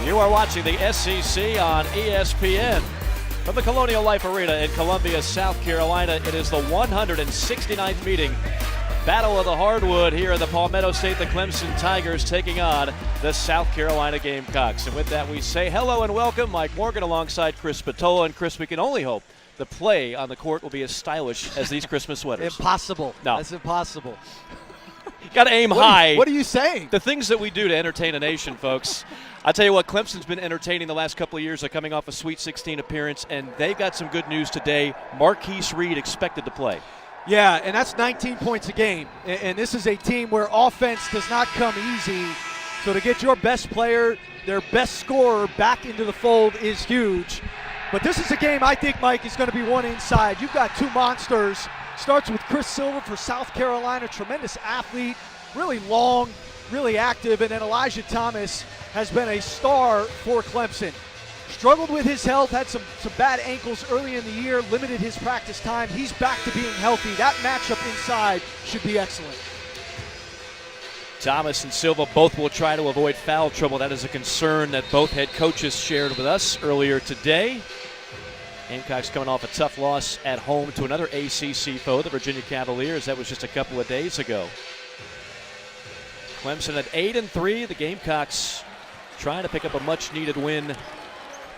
You are watching the SEC on ESPN. From the Colonial Life Arena in Columbia, South Carolina, it is the 169th meeting. Battle of the Hardwood here in the Palmetto State. The Clemson Tigers taking on the South Carolina Gamecocks. And with that, we say hello and welcome. Mike Morgan alongside Chris Spatola. And Chris, we can only hope the play on the court will be as stylish as these Christmas sweaters. Impossible. No. That's impossible. Got to aim high. What are you saying? The things that we do to entertain a nation, folks. I tell you what, Clemson's been entertaining the last couple of years. They're coming off a Sweet 16 appearance, and they've got some good news today. Marquise Reed expected to play. Yeah, and that's 19 points a game. And this is a team where offense does not come easy. So to get your best player, their best scorer, back into the fold is huge. But this is a game I think, Mike, is going to be one inside. You've got two monsters. Starts with Chris Silva for South Carolina, tremendous athlete, really long, really active. And then Elijah Thomas has been a star for Clemson. Struggled with his health, had some bad ankles early in the year, limited his practice time. He's back to being healthy. That matchup inside should be excellent. Thomas and Silva both will try to avoid foul trouble. That is a concern that both head coaches shared with us earlier today. Gamecocks coming off a tough loss at home to another ACC foe, the Virginia Cavaliers. That was just a couple of days ago. Clemson at 8-3. The Gamecocks trying to pick up a much-needed win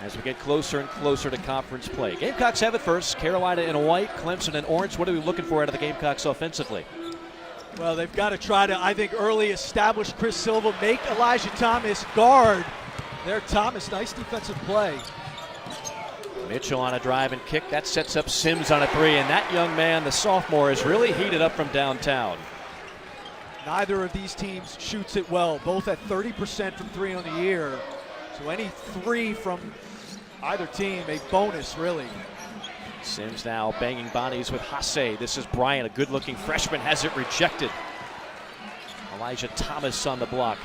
as we get closer and closer to conference play. Gamecocks have it first. Carolina in white, Clemson in orange. What are we looking for out of the Gamecocks offensively? Well, they've got to try to, I think, early establish Chris Silva, make Elijah Thomas guard. There, Thomas, nice defensive play. Mitchell on a drive and kick. That sets up Sims on a three. And that young man, the sophomore, is really heated up from downtown. Neither of these teams shoots it well. Both at 30% from three on the year. So any three from either team, a bonus, really. Sims now banging bodies with Hasse. This is Bryant, a good-looking freshman, has it rejected. Elijah Thomas on the block.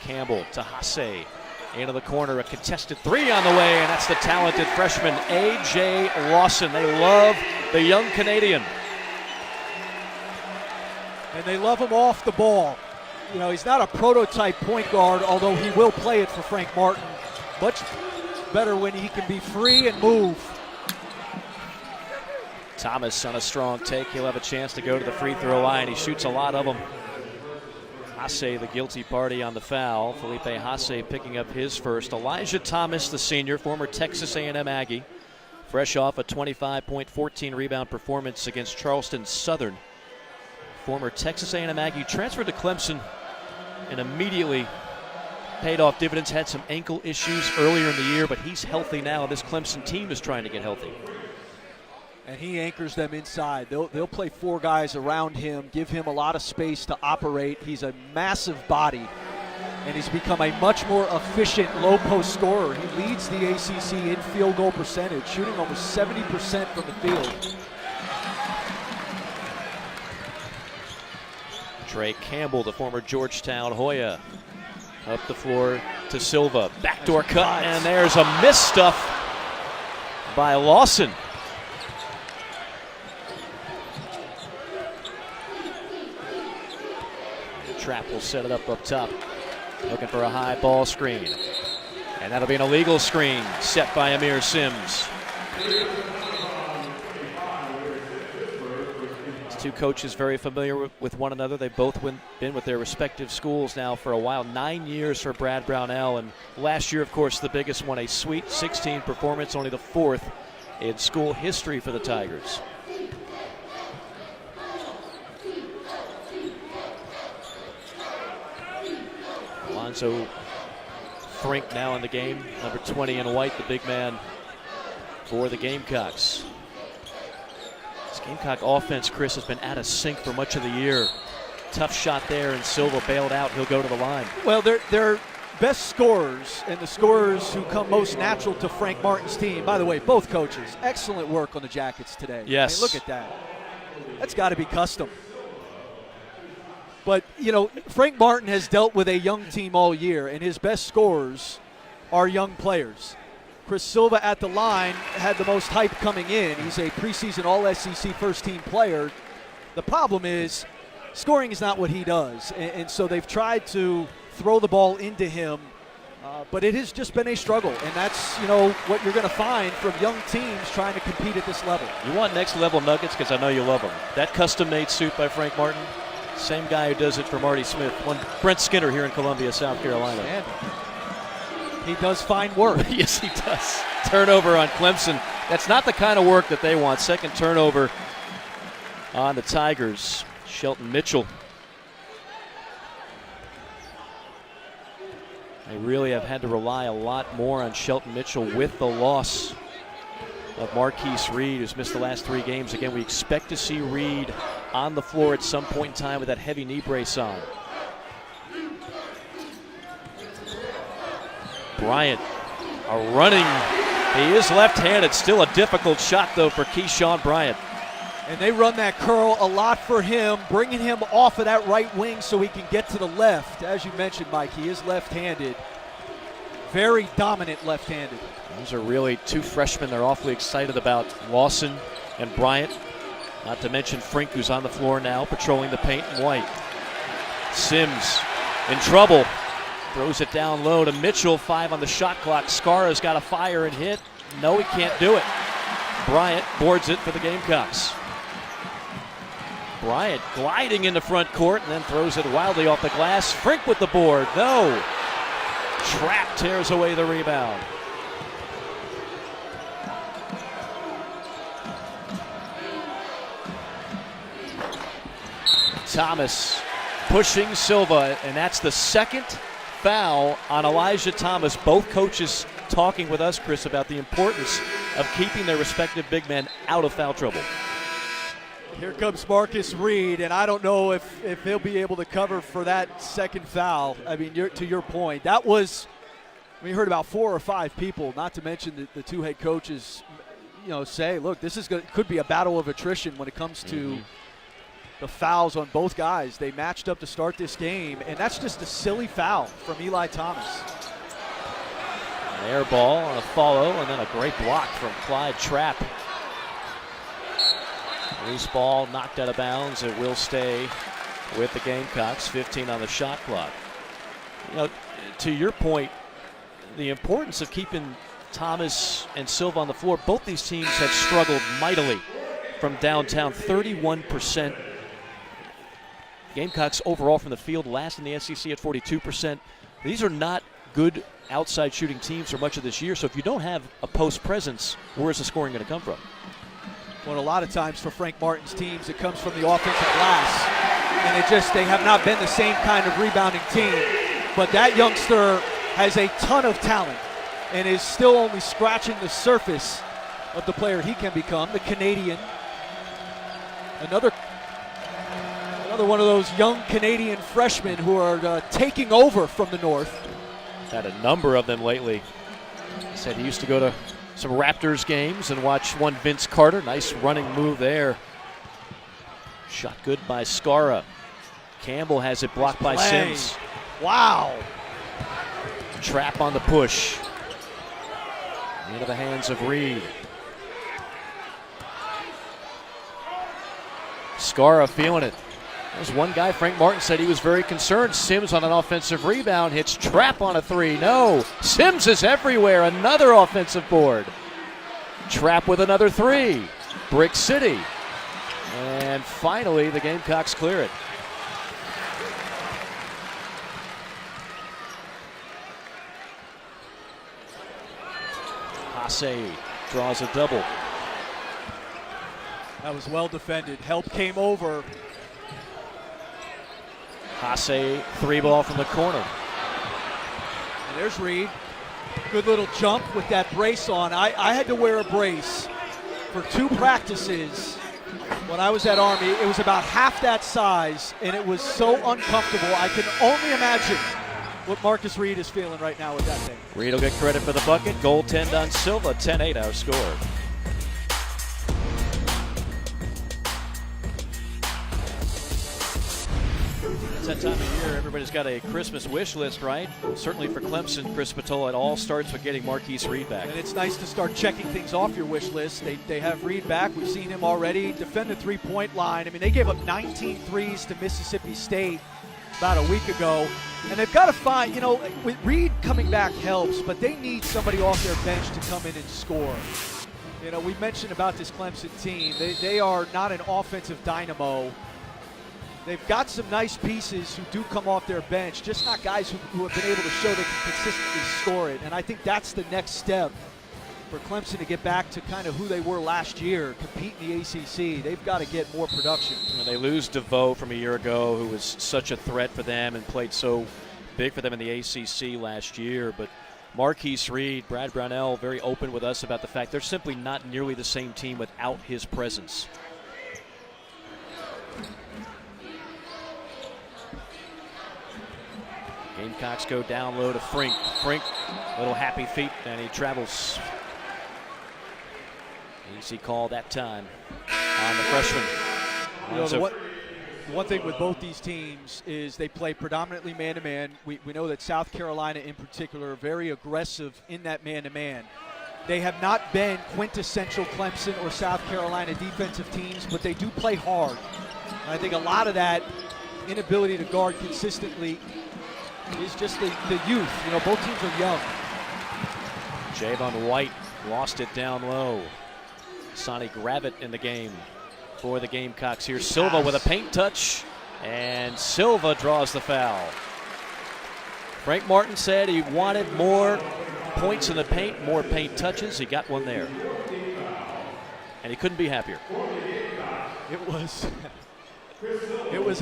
Campbell to Hasse. Into the corner, a contested three on the way, and that's the talented freshman, A.J. Lawson. They love the young Canadian. And they love him off the ball. You know, he's not a prototype point guard, although he will play it for Frank Martin. Much better when he can be free and move. Thomas on a strong take. He'll have a chance to go to the free throw line. He shoots a lot of them. Hasse, the guilty party on the foul. Felipe Hasse picking up his first. Elijah Thomas, the senior, former Texas A&M Aggie, fresh off a 25-point, 14-rebound performance against Charleston Southern. Former Texas A&M Aggie transferred to Clemson and immediately paid off dividends. Had some ankle issues earlier in the year, but he's healthy now. This Clemson team is trying to get healthy. And he anchors them inside. They'll play four guys around him, give him a lot of space to operate. He's a massive body, and he's become a much more efficient low-post scorer. He leads the ACC in field goal percentage, shooting almost 70% from the field. Trey Campbell, the former Georgetown Hoya, up the floor to Silva. Backdoor cut, and there's a miss stuff by Lawson. Trap will set it up top. Looking for a high ball screen. And that'll be an illegal screen set by Amir Sims. These two coaches very familiar with one another. They've both been with their respective schools now for a while. 9 years for Brad Brownell. And last year, of course, the biggest one, a Sweet 16 performance, only the fourth in school history for the Tigers. Alonzo Frink now in the game, number 20 in white, the big man for the Gamecocks. This Gamecock offense, Chris, has been out of sync for much of the year. Tough shot there, and Silva bailed out. He'll go to the line. Well, they're best scorers, and the scorers who come most natural to Frank Martin's team. By the way, both coaches, excellent work on the Jackets today. Yes. I mean, look at that. That's got to be custom. But, you know, Frank Martin has dealt with a young team all year, and his best scorers are young players. Chris Silva at the line had the most hype coming in. He's a preseason All-SEC first-team player. The problem is scoring is not what he does. And so they've tried to throw the ball into him, but it has just been a struggle. And that's, what you're going to find from young teams trying to compete at this level. You want next level nuggets because I know you love them. That custom-made suit by Frank Martin, same guy who does it for Marty Smith. One Brent Skinner here in Columbia, South Carolina. And he does fine work. Yes, he does. Turnover on Clemson. That's not the kind of work that they want. Second turnover on the Tigers. Shelton Mitchell. They really have had to rely a lot more on Shelton Mitchell with the loss of Marquise Reed, who's missed the last 3 games. Again, we expect to see Reed on the floor at some point in time with that heavy knee brace on. Bryant, a running. He is left-handed. Still a difficult shot, though, for Keyshawn Bryant. And they run that curl a lot for him, bringing him off of that right wing so he can get to the left. As you mentioned, Mike, he is left-handed. Very dominant left-handed. Those are really 2 freshmen they're awfully excited about, Lawson and Bryant. Not to mention Frink, who's on the floor now, patrolling the paint in white. Sims in trouble. Throws it down low to Mitchell. 5 on the shot clock. Skara's got to fire and hit. No, he can't do it. Bryant boards it for the Gamecocks. Bryant gliding into front court and then throws it wildly off the glass. Frink with the board. No. Trap tears away the rebound. Thomas pushing Silva, and that's the second foul on Elijah Thomas. Both coaches talking with us, Chris, about the importance of keeping their respective big men out of foul trouble. Here comes Marcus Reed, and I don't know if he'll be able to cover for that second foul. I mean, to your point, that was, we heard about 4 or 5 people, not to mention the 2 head coaches, say, look, this could be a battle of attrition when it comes to the fouls on both guys. They matched up to start this game, and that's just a silly foul from Eli Thomas. An air ball on a follow, and then a great block from Clyde Trapp. Loose ball knocked out of bounds. It will stay with the Gamecocks. 15 on the shot clock. To your point, the importance of keeping Thomas and Silva on the floor. Both these teams have struggled mightily from downtown. 31%. Gamecocks overall from the field, last in the SEC at 42%. These are not good outside shooting teams for much of this year. So if you don't have a post presence, where's the scoring going to come from? Well, a lot of times for Frank Martin's teams, it comes from the offensive glass. And they have not been the same kind of rebounding team. But that youngster has a ton of talent and is still only scratching the surface of the player he can become, the Canadian. Another one of those young Canadian freshmen who are taking over from the North. Had a number of them lately. He said he used to go to some Raptors games and watch one Vince Carter. Nice running move there. Shot good by Skara. Campbell has it blocked by Sims. Wow. Trap on the push. Into the hands of Reed. Skara feeling it. There's one guy, Frank Martin, said he was very concerned. Sims on an offensive rebound, hits Trapp on a 3. No, Sims is everywhere. Another offensive board. Trapp with another 3. Brick City. And finally, the Gamecocks clear it. Hasse draws a double. That was well defended. Help came over. Hasse, 3-ball from the corner. And there's Reed. Good little jump with that brace on. I had to wear a brace for 2 practices when I was at Army. It was about half that size, and it was so uncomfortable. I can only imagine what Marcus Reed is feeling right now with that thing. Reed will get credit for the bucket. Goaltend on Silva. 10-8 our score. that time of year. Everybody's got a Christmas wish list, right? Certainly for Clemson, Chris Patola, it all starts with getting Marquise Reed back. And it's nice to start checking things off your wish list. They have Reed back. We've seen him already defend the three-point line. I mean, they gave up 19 threes to Mississippi State about a week ago. And they've got to find, with Reed coming back helps, but they need somebody off their bench to come in and score. We mentioned about this Clemson team. They are not an offensive dynamo. They've got some nice pieces who do come off their bench, just not guys who have been able to show they can consistently score it. And I think that's the next step for Clemson to get back to kind of who they were last year, compete in the ACC. They've got to get more production. They lose DeVoe from a year ago, who was such a threat for them and played so big for them in the ACC last year. But Marquise Reed, Brad Brownell, very open with us about the fact they're simply not nearly the same team without his presence. Gamecocks go down low to Frink. Frink, little happy feet, and he travels. Easy call that time on the freshman. One thing with both these teams is they play predominantly man-to-man. We know that South Carolina in particular are very aggressive in that man-to-man. They have not been quintessential Clemson or South Carolina defensive teams, but they do play hard. And I think a lot of that inability to guard consistently is just the youth. Both teams are young. Javon White lost it down low. Sonny Gravett in the game for the Gamecocks here. Silva with a paint touch, and Silva draws the foul. Frank Martin said he wanted more points in the paint, more paint touches. He got one there, and he couldn't be happier. It was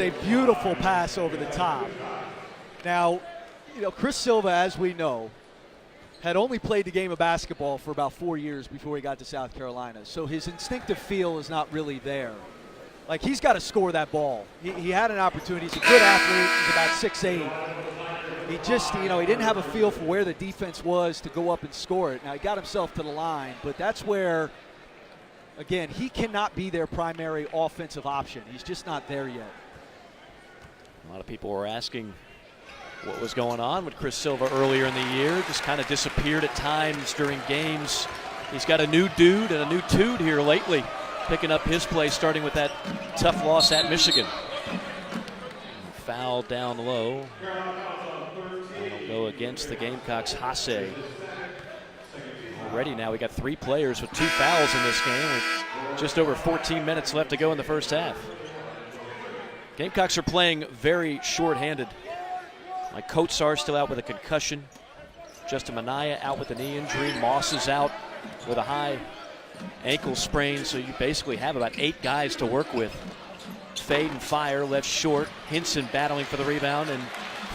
a beautiful pass over the top. Now, Chris Silva, as we know, had only played the game of basketball for about 4 years before he got to South Carolina. So his instinctive feel is not really there. Like, he's got to score that ball. He had an opportunity. He's a good athlete. He's about 6'8". He just, he didn't have a feel for where the defense was to go up and score it. Now, he got himself to the line, but that's where, again, he cannot be their primary offensive option. He's just not there yet. A lot of people were asking what was going on with Chris Silva earlier in the year. Just kind of disappeared at times during games. He's got a new dude and a new toot here lately, picking up his play, starting with that tough loss at Michigan. Foul down low. That'll go against the Gamecocks. Hasse. Already now we got 3 players with 2 fouls in this game with just over 14 minutes left to go in the first half. Gamecocks are playing very short-handed. Mike Kotsar still out with a concussion. Justin Minaya out with a knee injury. Moss is out with a high ankle sprain. So you basically have about 8 guys to work with. Fade and Fire left short. Hinson battling for the rebound. And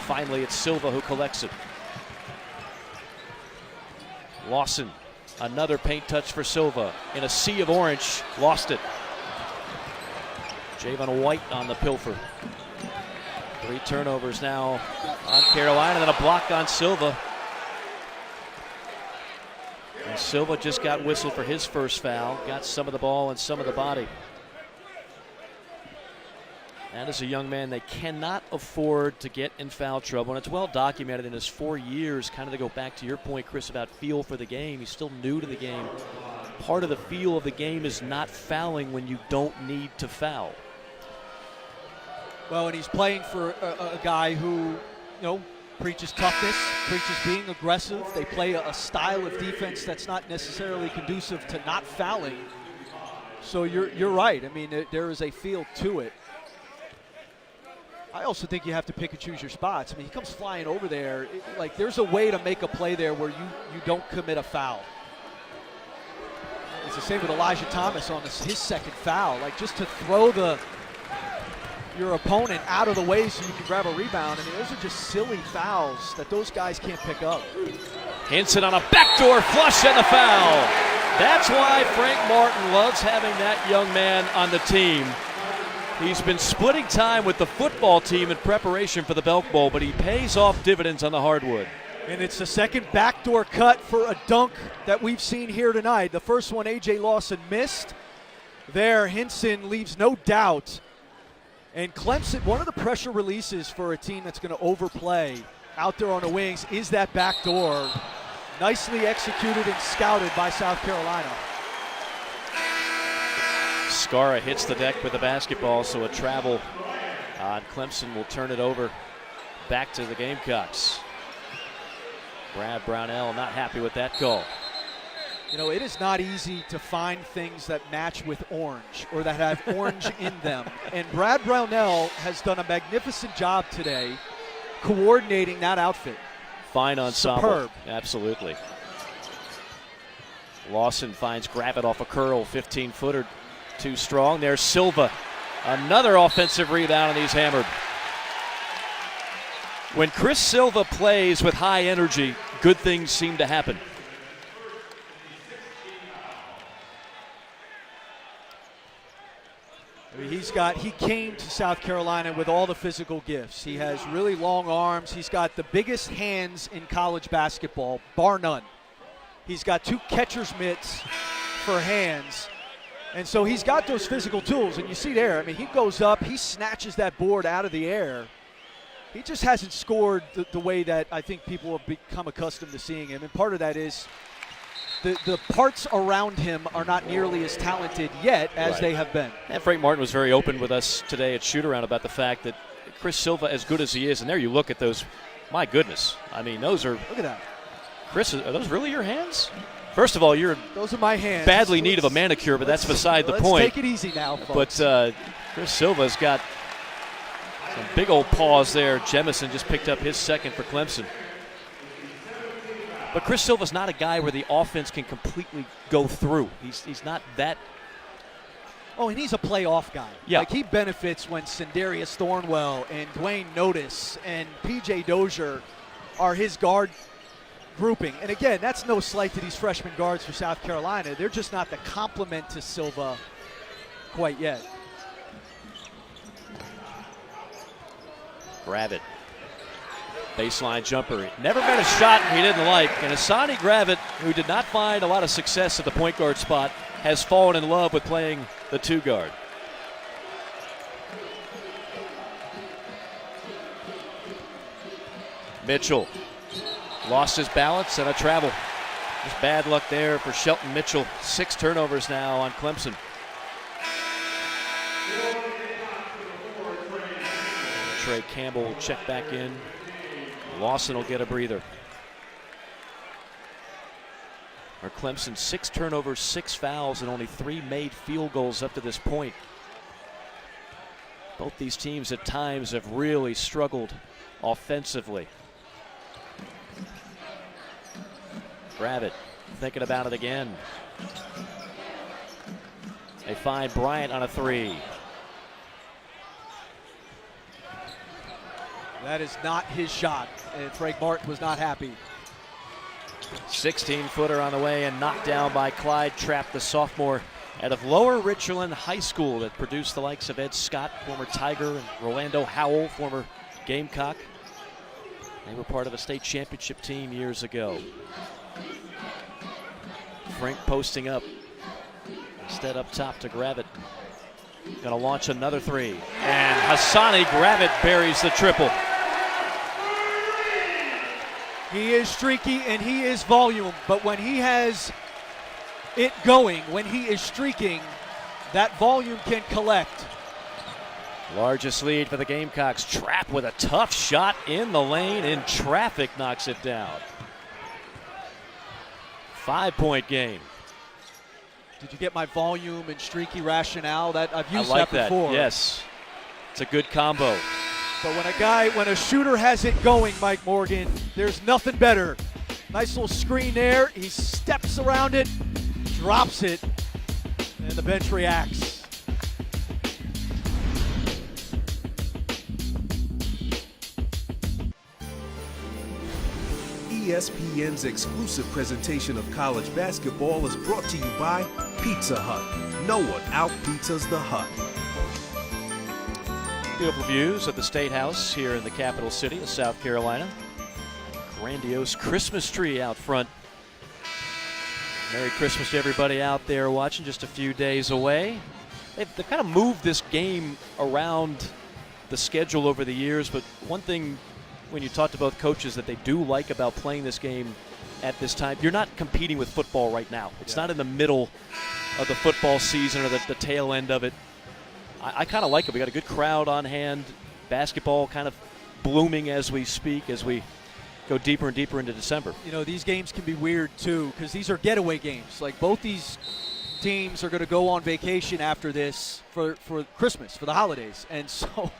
finally it's Silva who collects it. Lawson, another paint touch for Silva. In a sea of orange, lost it. Javon White on the pilfer. 3 turnovers now on Carolina, then a block on Silva. And Silva just got whistled for his first foul, got some of the ball and some of the body. That is a young man they cannot afford to get in foul trouble, and it's well documented in his 4 years, kind of to go back to your point, Chris, about feel for the game. He's still new to the game. Part of the feel of the game is not fouling when you don't need to foul. Well, and he's playing for a guy who, preaches toughness, preaches being aggressive. They play a style of defense that's not necessarily conducive to not fouling. So you're right. I mean, there is a feel to it. I also think you have to pick and choose your spots. I mean, he comes flying over there. There's a way to make a play there where you don't commit a foul. It's the same with Elijah Thomas on his second foul. Just to throw your opponent out of the way so you can grab a rebound. I mean, those are just silly fouls that those guys can't pick up. Hinson on a backdoor flush and a foul. That's why Frank Martin loves having that young man on the team. He's been splitting time with the football team in preparation for the Belk Bowl, but he pays off dividends on the hardwood. And it's the second backdoor cut for a dunk that we've seen here tonight. The first one A.J. Lawson missed. There, Hinson leaves no doubt And Clemson, one of the pressure releases for a team that's going to overplay out there on the wings is that back door. Nicely executed and scouted by South Carolina. Skara hits the deck with the basketball, so a travel on Clemson will turn it over back to the Gamecocks. Brad Brownell not happy with that call. You know, it is not easy to find things that match with orange or that have orange in them. And Brad Brownell has done a magnificent job today coordinating that outfit. Fine ensemble. Superb. Absolutely. Lawson finds Gravitt off a curl, 15-footer, too strong. There's Silva. Another offensive rebound, and he's hammered. When Chris Silva plays with high energy, good things seem to happen. He came to South Carolina with all the physical gifts. He has really long arms. He's got the biggest hands in college basketball, bar none. He's got 2 catcher's mitts for hands. And so he's got those physical tools. And you see there, I mean, he goes up, he snatches that board out of the air. He just hasn't scored the way that I think people have become accustomed to seeing him. And part of that is the parts around him are not nearly as talented yet as they have been. And Frank Martin was very open with us today at Shoot-Around about the fact that Chris Silva, as good as he is, and there you look at those, my goodness. I mean, those are, look at that. Chris, are those really your hands? First of all, those are my hands. Badly in need of a manicure, but that's beside the point. Let's take it easy now, folks. But Chris Silva's got some big old paws there. Jemison just picked up his second for Clemson. But Chris Silva's not a guy where the offense can completely go through. He's not that. Oh, and he's a playoff guy. Yeah. Like, he benefits when Sindarius Thornwell and Dwayne Notice and P.J. Dozier are his guard grouping. And again, that's no slight to these freshman guards for South Carolina. They're just not the complement to Silva quite yet. Gravitt. Baseline jumper. Never got a shot he didn't like. And Hassani Gravitt, who did not find a lot of success at the point guard spot, has fallen in love with playing the 2 guard. Mitchell lost his balance and a travel. Just bad luck there for Shelton Mitchell. 6 turnovers now on Clemson. Trey Campbell will check back in. Lawson will get a breather. For Clemson, 6 turnovers, 6 fouls, and only 3 made field goals up to this point. Both these teams at times have really struggled offensively. Gravitt thinking about it again. They find Bryant on a 3. That is not his shot, and Frank Martin was not happy. 16-footer on the way and knocked down by Clyde Trapp, the sophomore out of Lower Richland High School that produced the likes of Ed Scott, former Tiger, and Rolando Howell, former Gamecock. They were part of a state championship team years ago. Frank posting up. Instead up top to Gravitt. Gonna launch another 3. And Hassani Gravitt buries the triple. He is streaky and he is volume, but when he has it going, when he is streaking, that volume can collect. Largest lead for the Gamecocks. Trapp with a tough shot in the lane, in traffic, knocks it down. 5-point game. Did you get my volume and streaky rationale? That I've used I like that before. Yes, it's a good combo. But when a shooter has it going, Mike Morgan, there's nothing better. Nice little screen there. He steps around it, drops it, and the bench reacts. ESPN's exclusive presentation of college basketball is brought to you by Pizza Hut. No one out-pizzas the Hut. Beautiful views of the State House here in the capital city of South Carolina. Grandiose Christmas tree out front. Merry Christmas to everybody out there watching, just a few days away. They've kind of moved this game around the schedule over the years, but one thing when you talk to both coaches that they do like about playing this game at this time, you're not competing with football right now. It's not in the middle of the football season or the tail end of it. I kind of like it. We got a good crowd on hand. Basketball kind of blooming as we speak, as we go deeper and deeper into December. You know, these games can be weird too because these are getaway games. Like both these teams are going to go on vacation after this for Christmas, for the holidays. And so,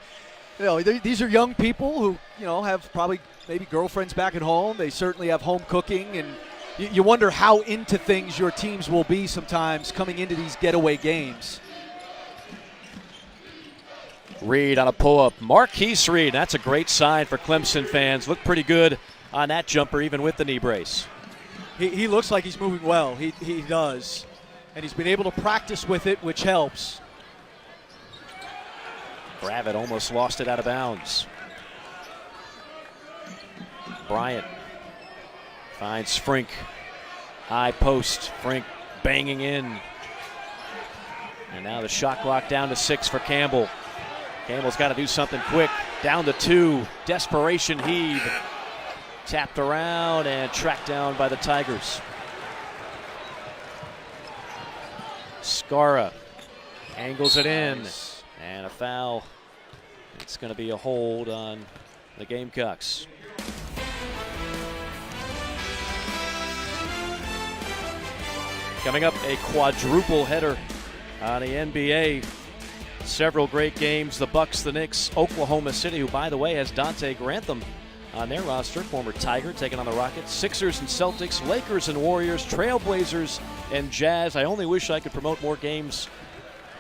you know, these are young people who, you know, have probably maybe girlfriends back at home. They certainly have home cooking, and you wonder how into things your teams will be sometimes coming into these getaway games. Reed on a pull-up. Marquise Reed, that's a great sign for Clemson fans. Looked pretty good on that jumper, even with the knee brace. He looks like he's moving well. He does. And he's been able to practice with it, which helps. Bravitt almost lost it out of bounds. Bryant finds Frink. High post. Frink banging in. And now the shot clock down to 6 for Campbell. Campbell's got to do something quick. Down to 2. Desperation heave. Tapped around and tracked down by the Tigers. Skara angles it in. And a foul. It's going to be a hold on the Gamecocks. Coming up, a quadruple header on the NBA. Several great games. The Bucks, the Knicks, Oklahoma City, who, by the way, has Dante Grantham on their roster, former Tiger, taking on the Rockets. Sixers and Celtics, Lakers and Warriors, Trailblazers and Jazz. I only wish I could promote more games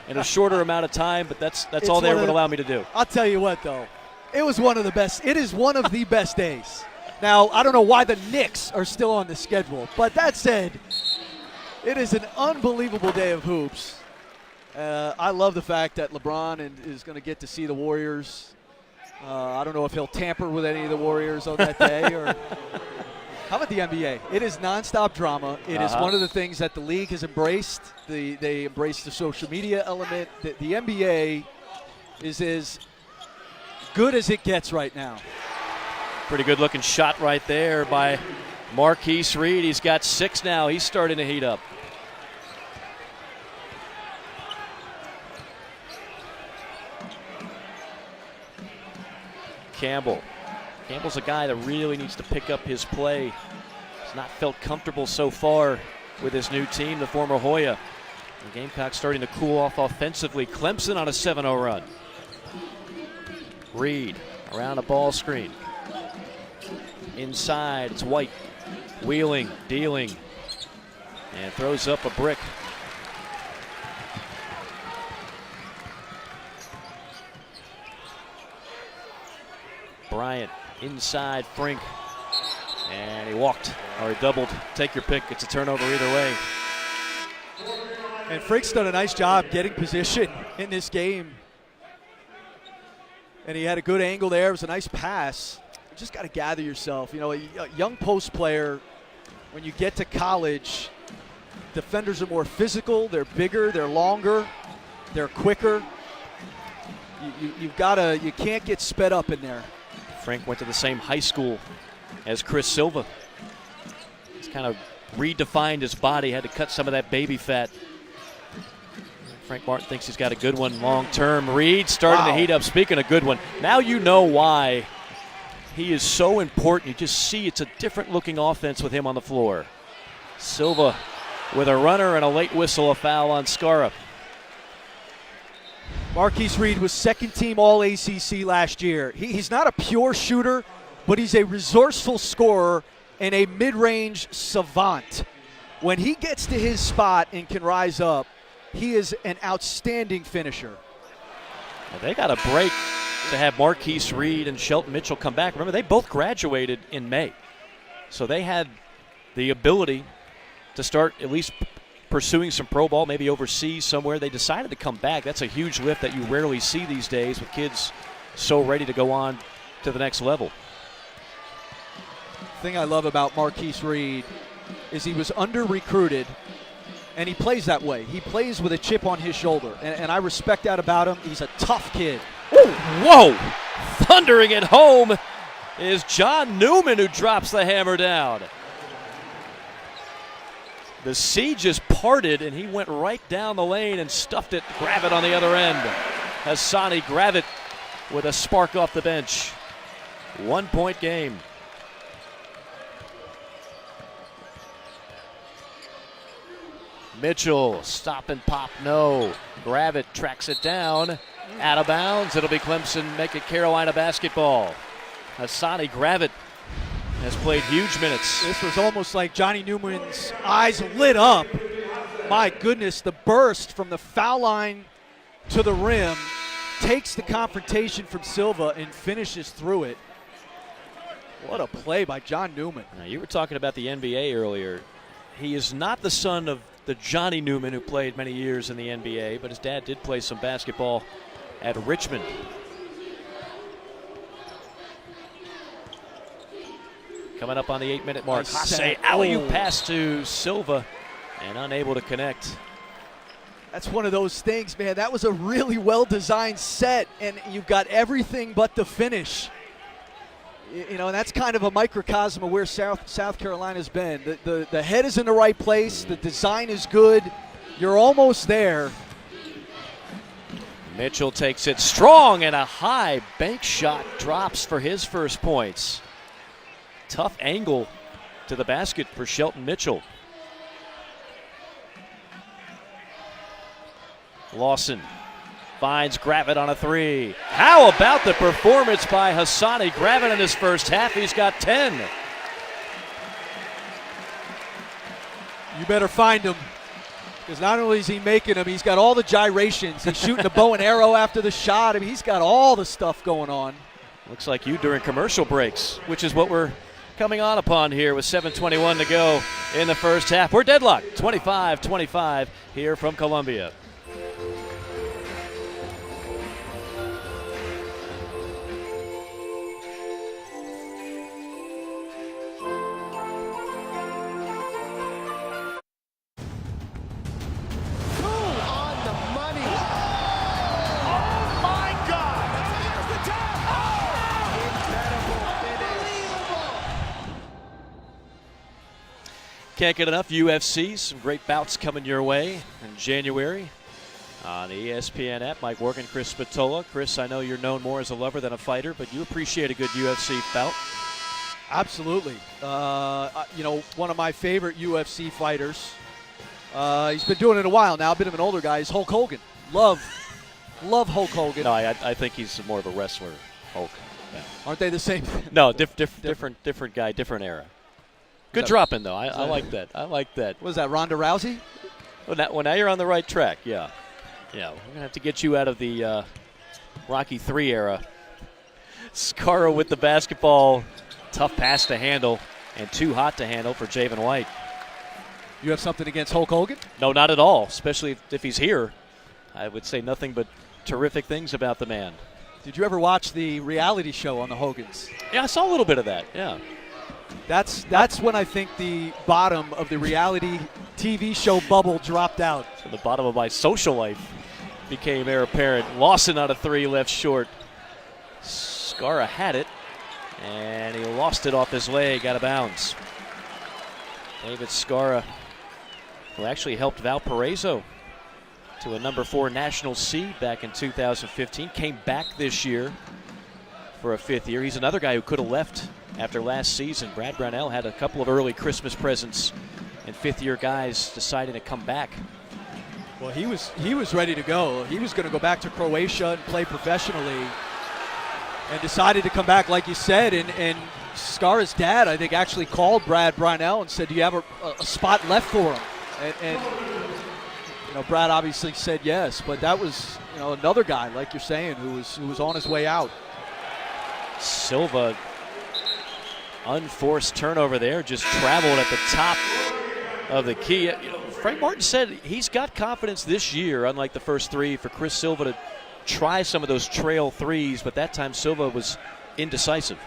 in a shorter amount of time, but that's all they would allow me to do. I'll tell you what, though. It was one of the best. It is one of the best days. Now, I don't know why the Knicks are still on the schedule, but that said, it is an unbelievable day of hoops. I love the fact that LeBron is going to get to see the Warriors. I don't know if he'll tamper with any of the Warriors on that day. Or how about the NBA? It is nonstop drama. It is one of the things that the league has embraced. They embraced the social media element. The NBA is as good as it gets right now. Pretty good looking shot right there by Marquise Reed. He's got 6 now. He's starting to heat up. Campbell's a guy that really needs to pick up his play. He's not felt comfortable so far with his new team, the former Hoya. The Gamecocks starting to cool off offensively. Clemson on a 7-0 run. Reed around a ball screen. Inside, it's White. Wheeling, dealing, and throws up a brick. Bryant inside Frink, and he walked, or he doubled. Take your pick. It's a turnover either way. And Frink's done a nice job getting position in this game. And he had a good angle there. It was a nice pass. You just got to gather yourself. You know, a young post player, when you get to college, defenders are more physical. They're bigger. They're longer. They're quicker. You can't get sped up in there. Frank went to the same high school as Chris Silva. He's kind of redefined his body, had to cut some of that baby fat. Frank Martin thinks he's got a good one long term. Reed starting to heat up. Speaking of good one, now you know why he is so important. You just see it's a different looking offense with him on the floor. Silva with a runner and a late whistle, a foul on Skara. Marquise Reed was second-team All-ACC last year. He's not a pure shooter, but he's a resourceful scorer and a mid-range savant. When he gets to his spot and can rise up, he is an outstanding finisher. Well, they got a break to have Marquise Reed and Shelton Mitchell come back. Remember, they both graduated in May. So they had the ability to start at least pursuing some pro ball, maybe overseas somewhere. They decided to come back. That's a huge lift that you rarely see these days with kids so ready to go on to the next level. The thing I love about Marquise Reed is he was under-recruited, and he plays that way. He plays with a chip on his shoulder, and I respect that about him. He's a tough kid. Ooh, whoa! Thundering it home is John Newman, who drops the hammer down. The sea just parted, and he went right down the lane and stuffed it. Gravitt on the other end. Hassani Gravitt with a spark off the bench. 1 point game. Mitchell, stop and pop, no. Gravitt tracks it down, out of bounds. It'll be Clemson, make it Carolina basketball. Hassani Gravitt has played huge minutes. This was almost like Johnny Newman's eyes lit up. My goodness, the burst from the foul line to the rim, takes the confrontation from Silva and finishes through it. What a play by John Newman. Now, you were talking about the NBA earlier. He is not the son of the Johnny Newman who played many years in the NBA, but his dad did play some basketball at Richmond. Coming up on the 8-minute mark. Hasse, alley-oop pass to Silva and unable to connect. That's one of those things, man. That was a really well-designed set, and you've got everything but the finish. You know, and that's kind of a microcosm of where South Carolina's been. The head is in the right place. The design is good. You're almost there. Mitchell takes it strong, and a high bank shot drops for his first points. Tough angle to the basket for Shelton Mitchell. Lawson finds Gravitt on a three. How about the performance by Hassani Gravitt in his first half? He's got 10. You better find him, because not only is he making them, he's got all the gyrations. He's shooting the bow and arrow after the shot. I mean, he's got all the stuff going on. Looks like you during commercial breaks, which is what we're coming on upon here with 7:21 to go in the first half. We're deadlocked, 25-25 here from Columbia. Can't get enough UFC. Some great bouts coming your way in January on the ESPN app. Mike Morgan, Chris Spatola. Chris, I know you're known more as a lover than a fighter, but you appreciate a good UFC bout. Absolutely. You know, one of my favorite UFC fighters. He's been doing it a while now. A bit of an older guy. Is Hulk Hogan. Love Hulk Hogan. No, I think he's more of a wrestler. Hulk. Yeah. Aren't they the same? No, different guy, different era. Good drop in, though. I like that. I like that. Was that Ronda Rousey? Well, now you're on the right track, yeah. Yeah, we're going to have to get you out of the Rocky III era. Skara with the basketball. Tough pass to handle and too hot to handle for Javen White. You have something against Hulk Hogan? No, not at all, especially if he's here. I would say nothing but terrific things about the man. Did you ever watch the reality show on the Hogans? Yeah, I saw a little bit of that, yeah. That's when I think the bottom of the reality TV show bubble dropped out. So the bottom of my social life became heir apparent. Lawson on a three, left short. Skara had it, and he lost it off his leg, out of bounds. David Skara, who actually helped Valparaiso to a number 4 national seed back in 2015, came back this year for a 5th year. He's another guy who could have left after last season. Brad Brownell had a couple of early Christmas presents, and 5th-year guys deciding to come back. Well, he was ready to go. He was going to go back to Croatia and play professionally, and decided to come back, like you said. And Skara's dad, I think, actually called Brad Brownell and said, "Do you have a spot left for him?" And you know, Brad obviously said yes. But that was, you know, another guy, like you're saying, who was on his way out. Silva. Unforced turnover there, just traveled at the top of the key. You know, Frank Martin said he's got confidence this year, unlike the first 3, for Chris Silva to try some of those trail threes, but that time Silva was indecisive.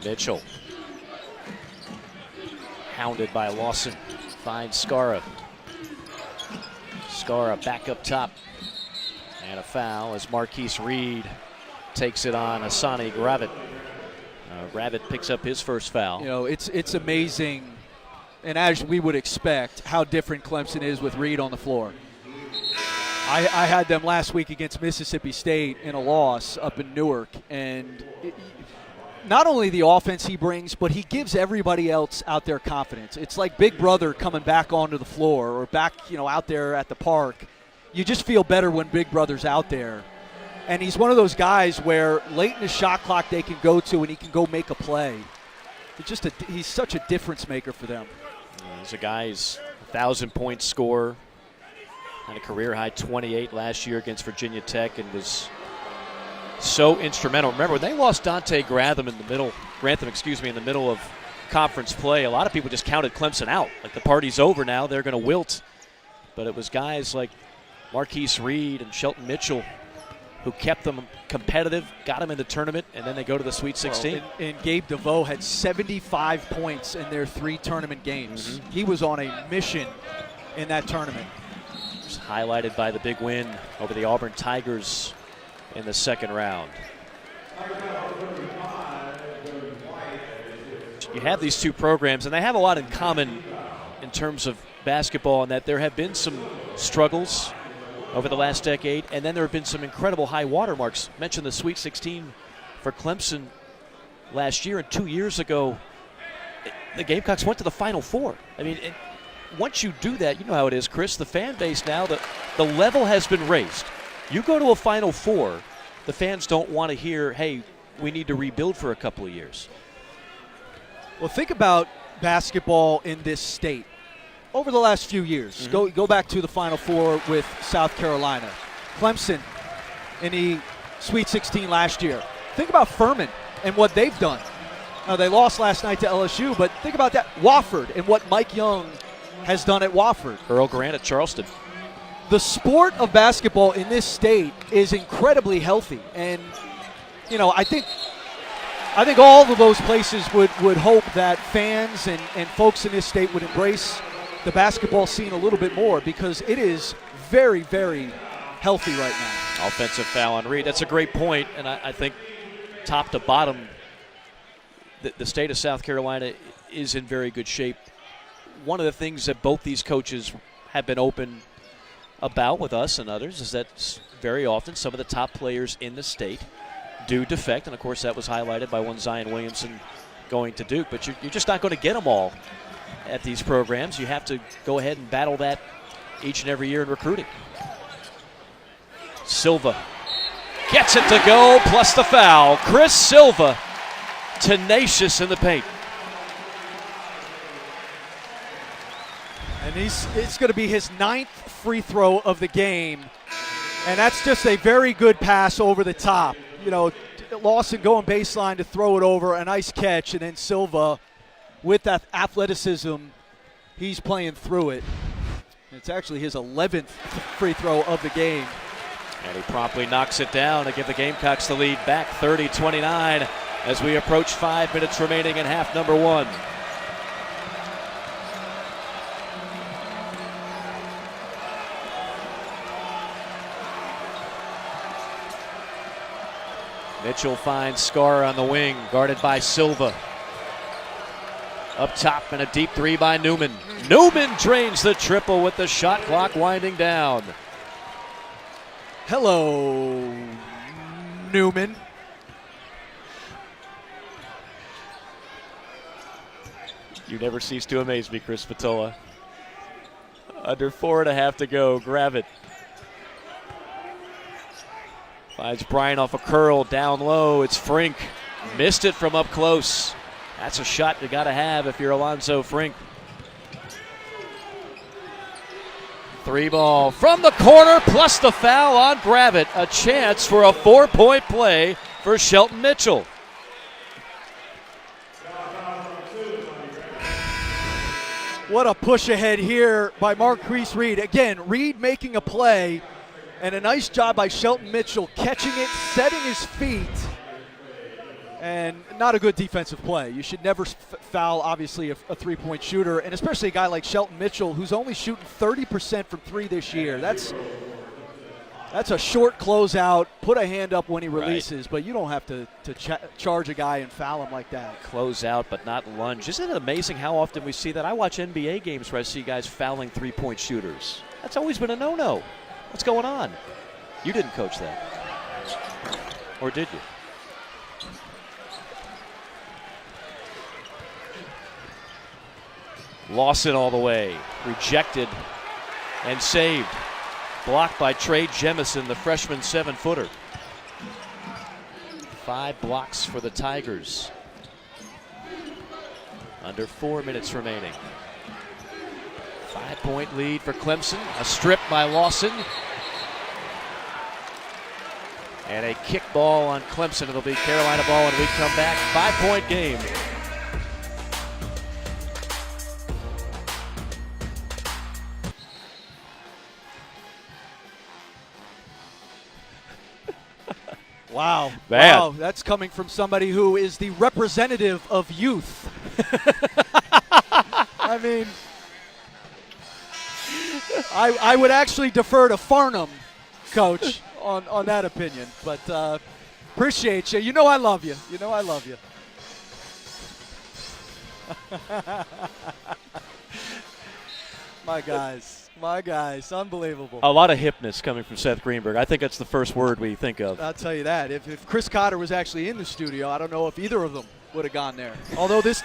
Mitchell Hounded by Lawson. Finds Skara. Skara back up top. And a foul as Marquise Reed takes it on Hassani Gravett. Gravett picks up his first foul. You know, it's amazing, and as we would expect, how different Clemson is with Reed on the floor. I had them last week against Mississippi State in a loss up in Newark, and not only the offense he brings, but he gives everybody else out there confidence. It's like Big Brother coming back onto the floor or back, out there at the park. You just feel better when Big Brother's out there. And he's one of those guys where late in the shot clock they can go to and he can go make a play. He's such a difference maker for them. He's a guy who's 1,000-point scorer. Had a career-high 28 last year against Virginia Tech and was so instrumental. Remember, when they lost Dante Grantham in the middle of conference play, a lot of people just counted Clemson out. Like, the party's over now, they're going to wilt. But it was guys like Marquise Reed and Shelton Mitchell who kept them competitive, got them in the tournament, and then they go to the Sweet 16. And Gabe DeVoe had 75 points in their 3 tournament games. He was on a mission in that tournament. Highlighted by the big win over the Auburn Tigers in the second round. You have these two programs, and they have a lot in common in terms of basketball, in that there have been some struggles over the last decade, and then there have been some incredible high watermarks. Mentioned the Sweet 16 for Clemson last year, and 2 years ago, the Gamecocks went to the Final Four. I mean, once you do that, you know how it is, Chris. The fan base now, the level has been raised. You go to a Final Four, the fans don't want to hear, hey, we need to rebuild for a couple of years. Well, think about basketball in this state. Over the last few years, go back to the Final Four with South Carolina. Clemson in the Sweet 16 last year. Think about Furman and what they've done. Now, they lost last night to LSU, but think about that. Wofford and what Mike Young has done at Wofford. Earl Grant at Charleston. The sport of basketball in this state is incredibly healthy. And, I think all of those places would hope that fans and folks in this state would embrace the basketball scene a little bit more, because it is very, very healthy right now. Offensive foul on Reed. That's a great point, and I think top to bottom, the state of South Carolina is in very good shape. One of the things that both these coaches have been open about with us and others is that very often some of the top players in the state do defect, and of course that was highlighted by one Zion Williamson going to Duke, but you're just not going to get them all at these programs. You have to go ahead and battle that each and every year in recruiting. Silva gets it to go, plus the foul. Chris Silva, tenacious in the paint. And it's going to be his 9th free throw of the game, and that's just a very good pass over the top. Lawson going baseline to throw it over, a nice catch, and then Silva, with that athleticism, he's playing through it. It's actually his 11th free throw of the game. And he promptly knocks it down to give the Gamecocks the lead back 30-29 as we approach 5 minutes remaining in half number 1. Mitchell finds Skara on the wing, guarded by Silva. Up top and a deep 3 by Newman. Newman drains the triple with the shot clock winding down. Hello, Newman. You never cease to amaze me, Chris Spatola. Under 4.5 to go, Gravett. Finds Bryant off a curl, down low, it's Frink. Missed it from up close. That's a shot you got to have if you're Alonzo Frink. 3 ball from the corner, plus the foul on Gravett. A chance for a 4-point play for Shelton Mitchell. What a push ahead here by Marquise Reed. Again, Reed making a play, and a nice job by Shelton Mitchell catching it, setting his feet, And not a good defensive play. You should never foul, obviously, a three-point shooter, and especially a guy like Shelton Mitchell, who's only shooting 30% from three this year. That's a short closeout. Put a hand up when he releases, but you don't have to charge a guy and foul him like that. Close out, but not lunge. Isn't it amazing how often we see that? I watch NBA games where I see guys fouling three-point shooters. That's always been a no-no. What's going on? You didn't coach that. Or did you? Lawson all the way. Rejected and saved. Blocked by Trey Jemison, the freshman 7-footer. 5 blocks for the Tigers. Under 4 minutes remaining. 5-point lead for Clemson. A strip by Lawson. And a kick ball on Clemson. It'll be Carolina ball when we come back. 5-point game. Wow. Man. Wow, that's coming from somebody who is the representative of youth. I mean, I would actually defer to Farnham, Coach, on that opinion. But appreciate you. You know I love you. You know I love you. My guys, unbelievable. A lot of hipness coming from Seth Greenberg. I think that's the first word we think of. I'll tell you that. If Chris Cotter was actually in the studio, I don't know if either of them would have gone there. Although this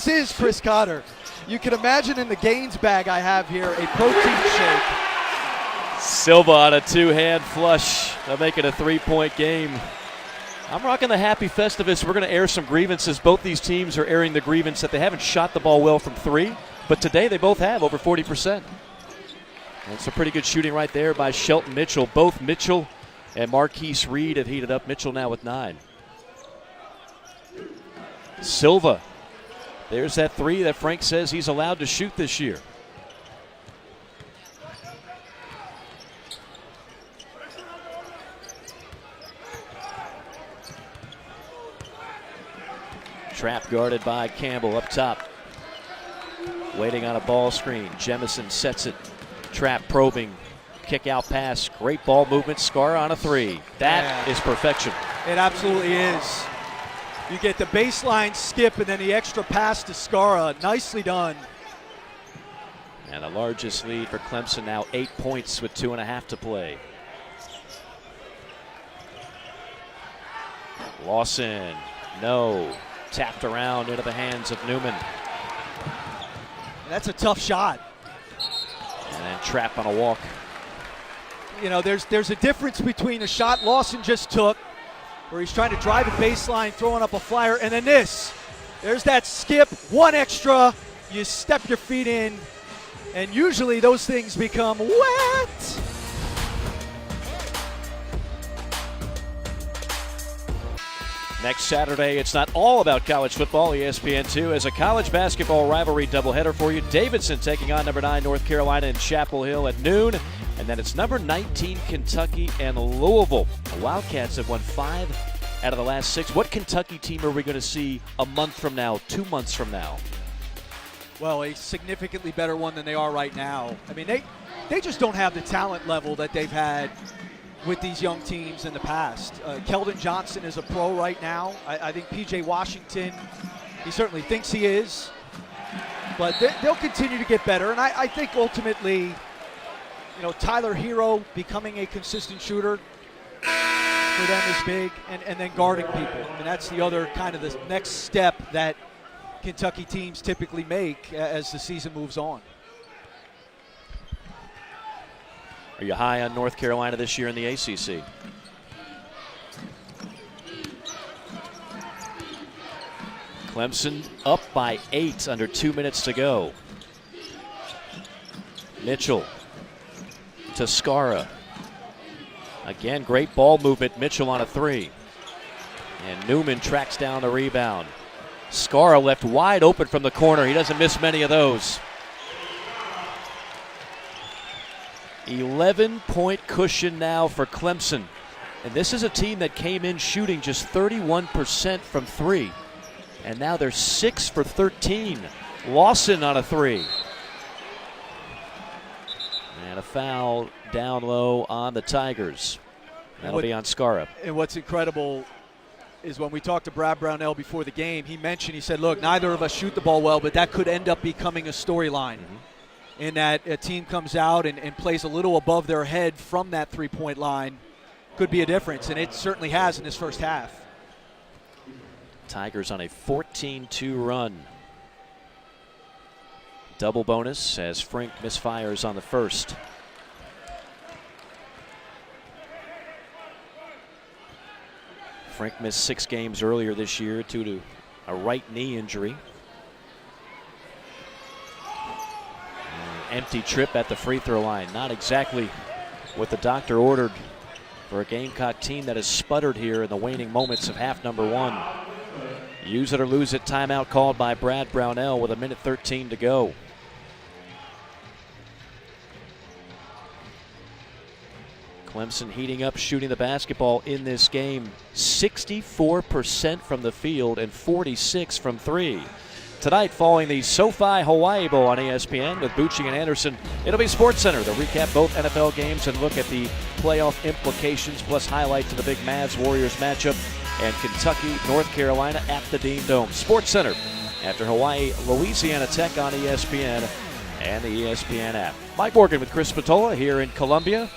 is Chris Cotter. You can imagine in the Gaines bag I have here a protein shake. Silva on a 2-hand flush. They'll make it a 3-point game. I'm rocking the Happy Festivus. We're going to air some grievances. Both these teams are airing the grievance that they haven't shot the ball well from 3. But today they both have over 40%. And some pretty good shooting right there by Shelton Mitchell. Both Mitchell and Marquise Reed have heated up. Mitchell now with 9. Silva. There's that 3 that Frank says he's allowed to shoot this year. Trap guarded by Campbell up top. Waiting on a ball screen. Jemison sets it. Trap probing. Kick out pass. Great ball movement. Scar on a 3. That is perfection. It absolutely is. You get the baseline skip and then the extra pass to Scara. Nicely done. And the largest lead for Clemson now 8 points with 2.5 to play. Lawson. No. Tapped around into the hands of Newman. That's a tough shot. And then Trap on a walk. You know, there's a difference between a shot Lawson just took, where he's trying to drive a baseline, throwing up a flyer, and then this. There's that skip, 1 extra, you step your feet in, and usually those things become wet. Next Saturday, it's not all about college football. ESPN2 has a college basketball rivalry doubleheader for you. Davidson taking on number 9 North Carolina in Chapel Hill at noon. And then it's number 19 Kentucky and Louisville. The Wildcats have won 5 out of the last 6. What Kentucky team are we going to see a month from now, 2 months from now? Well, a significantly better one than they are right now. I mean, they just don't have the talent level that they've had with these young teams in the past. Keldon Johnson is a pro right now. I think P.J. Washington, he certainly thinks he is. But they'll continue to get better. And I think ultimately, you know, Tyler Hero becoming a consistent shooter for them is big, and then guarding people. And that's the other kind of the next step that Kentucky teams typically make as the season moves on. Are you high on North Carolina this year in the ACC? Clemson up by 8 under 2 minutes to go. Mitchell to Scara. Again, great ball movement. Mitchell on a 3. And Newman tracks down the rebound. Scara left wide open from the corner. He doesn't miss many of those. 11-point cushion now for Clemson. And this is a team that came in shooting just 31% from three. And now they're 6 for 13. Lawson on a three. And a foul down low on the Tigers. That'll be on Skara. And what's incredible is when we talked to Brad Brownell before the game, he said, look, neither of us shoot the ball well, but that could end up becoming a storyline. In that a team comes out and plays a little above their head from that three-point line. Could be a difference, and it certainly has in this first half. Tigers on a 14-2 run. Double bonus as Frink misfires on the first. Frink missed 6 games earlier this year due to a right knee injury. Empty trip at the free throw line. Not exactly what the doctor ordered for a Gamecock team that has sputtered here in the waning moments of half number 1. Use it or lose it timeout called by Brad Brownell with 1:13 to go. Clemson heating up, shooting the basketball in this game. 64% from the field and 46 from three. Tonight, following the SoFi Hawaii Bowl on ESPN with Bucci and Anderson, it'll be SportsCenter. They'll recap both NFL games and look at the playoff implications, plus highlights of the big Mavs-Warriors matchup and Kentucky, North Carolina at the Dean Dome. SportsCenter after Hawaii, Louisiana Tech on ESPN and the ESPN app. Mike Morgan with Chris Spatola here in Columbia.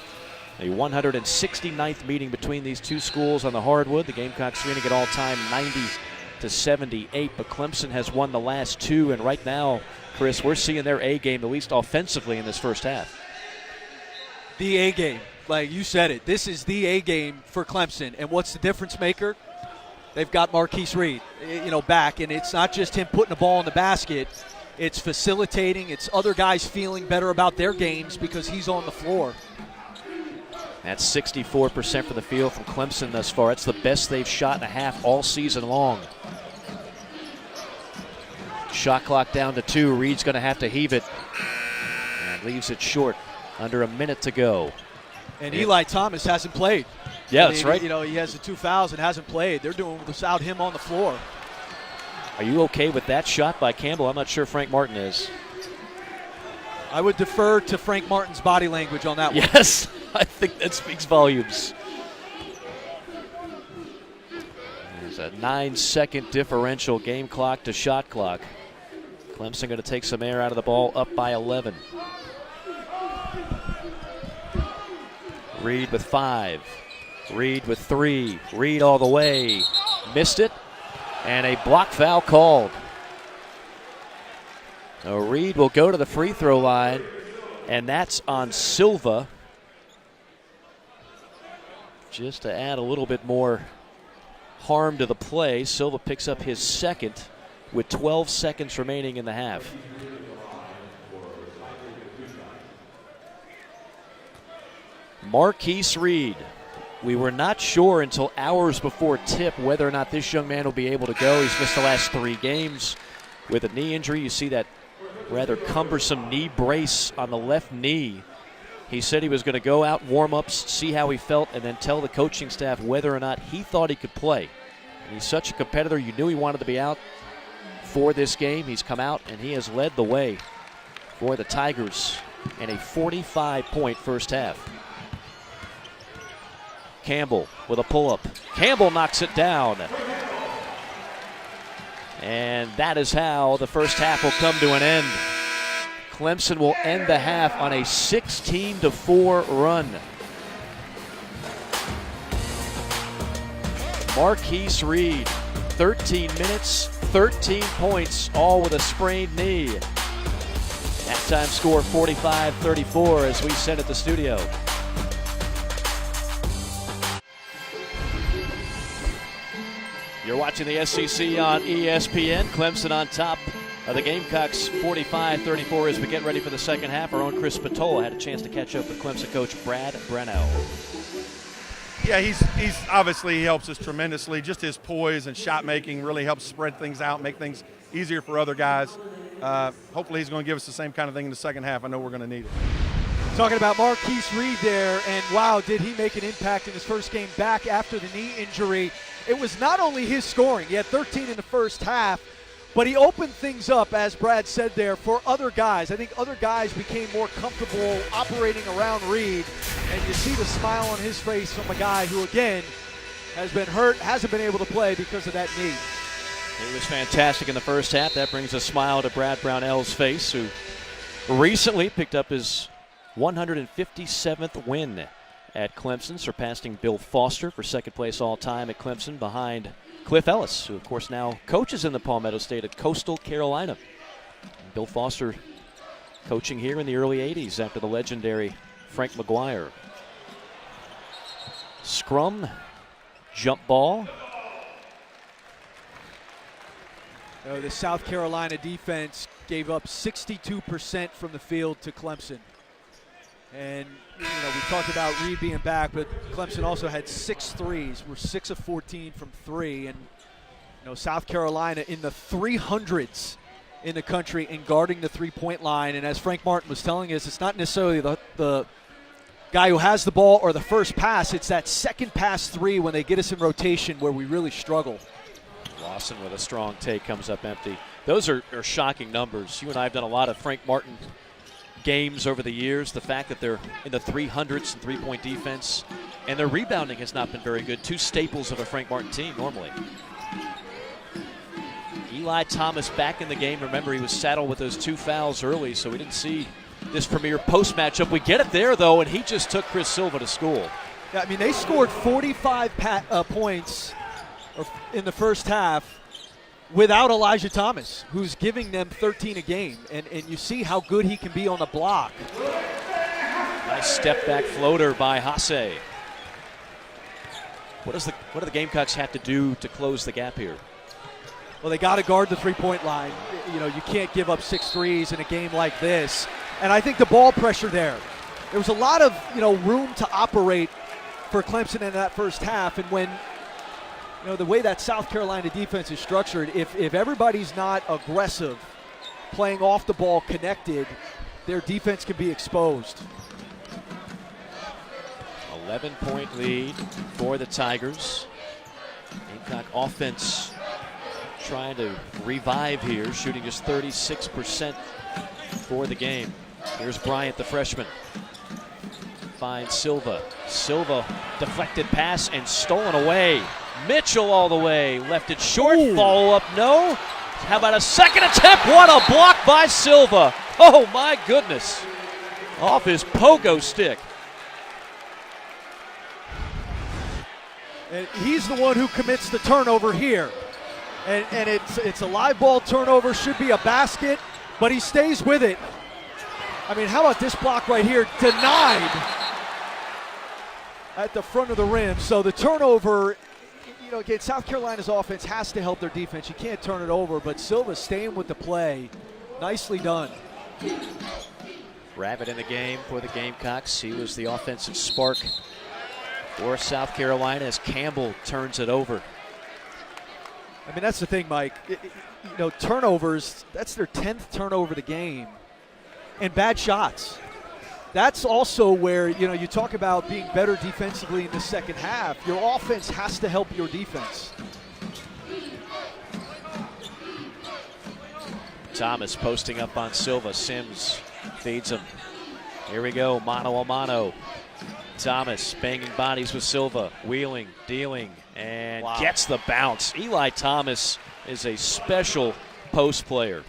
A 169th meeting between these two schools on the hardwood. The Gamecocks winning at all-time 90-78, but Clemson has won the last 2, and right now, Chris, we're seeing their A game, at least offensively, in this first half. The A game, like you said it, this is the A game for Clemson, and what's the difference maker? They've got Marquise Reed, back, and it's not just him putting the ball in the basket. It's facilitating. It's other guys feeling better about their games because he's on the floor. That's 64% from the field from Clemson thus far. It's the best they've shot in a half all season long. Shot clock down to 2. Reed's going to have to heave it. And leaves it short. Under a minute to go. And Eli Thomas hasn't played. Yeah, that's right. He has the 2 fouls and hasn't played. They're doing without him on the floor. Are you okay with that shot by Campbell? I'm not sure Frank Martin is. I would defer to Frank Martin's body language on that one. Yes, I think that speaks volumes. There's a 9-second differential game clock to shot clock. Clemson going to take some air out of the ball, up by 11. Reed with 5. Reed with 3. Reed all the way. Missed it. And a block foul called. So Reed will go to the free throw line, and that's on Silva. Just to add a little bit more harm to the play, Silva picks up his second with 12 seconds remaining in the half. Marquise Reed. We were not sure until hours before tip whether or not this young man will be able to go. He's missed the last 3 games with a knee injury. You see that rather cumbersome knee brace on the left knee. He said he was going to go out, warm-ups, see how he felt, and then tell the coaching staff whether or not he thought he could play. And he's such a competitor. You knew he wanted to be out for this game. He's come out, and he has led the way for the Tigers in a 45-point first half. Campbell with a pull-up. Campbell knocks it down. And that is how the first half will come to an end. Clemson will end the half on a 16-4 run. Marquise Reed, 13 minutes, 13 points, all with a sprained knee. Halftime score 45-34 as we sit at the studio. You're watching the SEC on ESPN. Clemson on top of the Gamecocks 45-34 as we get ready for the second half. Our own Chris Spatola had a chance to catch up with Clemson coach Brad Brownell. Yeah, he's obviously he helps us tremendously. Just his poise and shot making really helps spread things out, make things easier for other guys. Hopefully he's going to give us the same kind of thing in the second half. I know we're going to need it. Talking about Marquise Reed there, and wow, did he make an impact in his first game back after the knee injury. It was not only his scoring, he had 13 in the first half, but he opened things up, as Brad said there, for other guys. I think other guys became more comfortable operating around Reed, and you see the smile on his face from a guy who, again, has been hurt, hasn't been able to play because of that knee. He was fantastic in the first half. That brings a smile to Brad Brownell's face, who recently picked up his 157th win at Clemson, surpassing Bill Foster for second place all-time at Clemson behind Cliff Ellis, who of course now coaches in the Palmetto State at Coastal Carolina. And Bill Foster coaching here in the early 80s after the legendary Frank McGuire. Scrum, jump ball. The South Carolina defense gave up 62% from the field to Clemson. And, we talked about Reed being back, but Clemson also had 6 threes. We're 6 of 14 from 3. And, South Carolina in the 300s in the country in guarding the three-point line. And as Frank Martin was telling us, it's not necessarily the guy who has the ball or the first pass. It's that second pass three when they get us in rotation where we really struggle. Lawson with a strong take, comes up empty. Those are shocking numbers. You and I have done a lot of Frank Martin games over the years. The fact that they're in the 300s in three-point defense, and their rebounding has not been very good. 2 staples of a Frank Martin team normally. Eli Thomas back in the game. Remember, he was saddled with those 2 fouls early, so we didn't see this premier post matchup. We get it there, though, and he just took Chris Silva to school. Yeah, they scored 45 points in the first half without Elijah Thomas, who's giving them 13 a game. And you see how good he can be on the block. Nice step back floater by Hasse. What do the Gamecocks have to do to close the gap here? Well, they got to guard the three-point line. You can't give up 6 threes in a game like this. And I think the ball pressure there was a lot of, room to operate for Clemson in that first half. And when, the way that South Carolina defense is structured, if everybody's not aggressive, playing off the ball, connected, their defense can be exposed. 11-point lead for the Tigers. Gamecock offense trying to revive here, shooting just 36% for the game. Here's Bryant, the freshman. Finds Silva. Silva, deflected pass and stolen away. Mitchell all the way, left it short, follow-up, no. How about a second attempt? What a block by Silva. Oh my goodness. Off his pogo stick. And he's the one who commits the turnover here. And it's a live ball turnover, should be a basket, but he stays with it. How about this block right here? Denied at the front of the rim. So the turnover, again, South Carolina's offense has to help their defense. You can't turn it over, but Silva staying with the play. Nicely done. Rabbit in the game for the Gamecocks. He was the offensive spark for South Carolina as Campbell turns it over. That's the thing, Mike. Turnovers, that's their 10th turnover of the game. And bad shots. That's also where, you talk about being better defensively in the second half. Your offense has to help your defense. Thomas posting up on Silva. Sims feeds him. Here we go, mano a mano. Thomas banging bodies with Silva, wheeling, dealing, and gets the bounce. Eli Thomas is a special post player.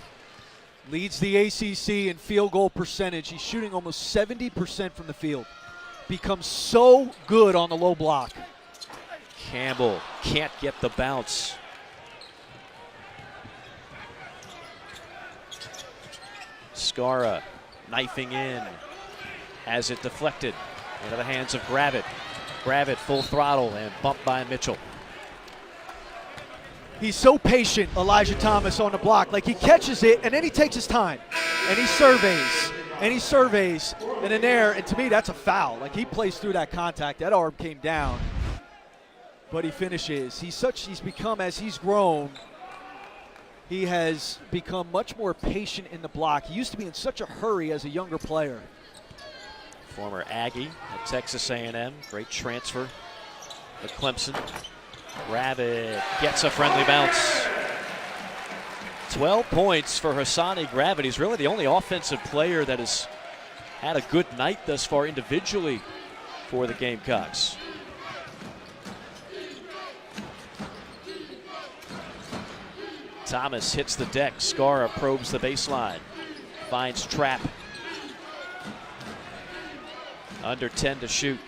Leads the ACC in field goal percentage. He's shooting almost 70% from the field. Becomes so good on the low block. Campbell can't get the bounce. Scara knifing in. Has it deflected into the hands of Gravett. Gravett full throttle and bumped by Mitchell. He's so patient, Elijah Thomas, on the block. Like, he catches it, and then he takes his time. And he surveys, and in there, and to me, that's a foul. Like, he plays through that contact. That arm came down. But he finishes. He's become, as he's grown, he has become much more patient in the block. He used to be in such a hurry as a younger player. former Aggie at Texas A&M. Great transfer to Clemson. Gravett gets a friendly bounce. 12 points for Hassani Gravett. He's really the only offensive player that has had a good night thus far individually for the Gamecocks. Thomas hits the deck. Skara probes the baseline. Finds Trapp. Under 10 to shoot.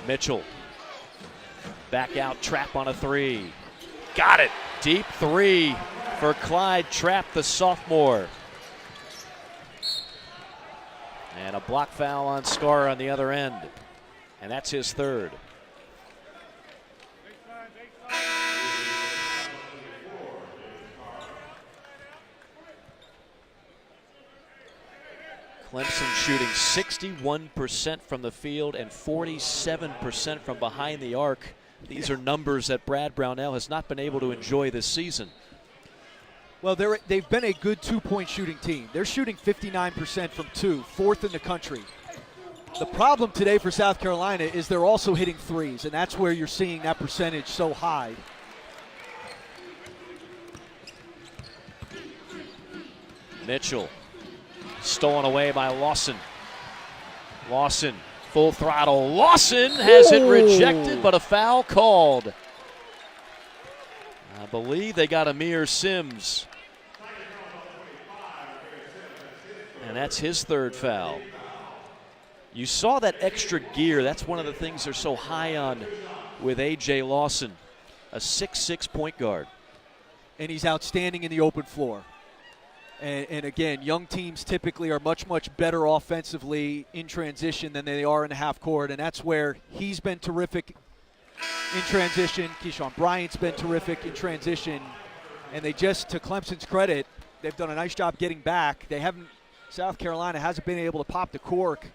Mitchell. Back out. Trapp on a three. Got it. Deep three for Clyde Trapp, the sophomore. And a block foul on Skara on the other end. And that's his third. Clemson shooting 61% from the field and 47% from behind the arc. These are numbers that Brad Brownell has not been able to enjoy this season. Well, they've been a good two-point shooting team. They're shooting 59% from two, fourth in the country. The problem today for South Carolina is they're also hitting threes, and that's where you're seeing that percentage so high. Mitchell. Stolen away by Lawson. Lawson, full throttle. Lawson has it rejected, but a foul called. I believe they got Amir Sims. And that's his third foul. You saw that extra gear. That's one of the things they're so high on with A.J. Lawson, a 6'6" point guard. And he's outstanding in the open floor. And again, young teams typically are much, much better offensively in transition than they are in the half court, and that's where he's been terrific in transition. Keyshawn Bryant's been terrific in transition, and they just, to Clemson's credit, they've done a nice job getting back. South Carolina hasn't been able to pop the cork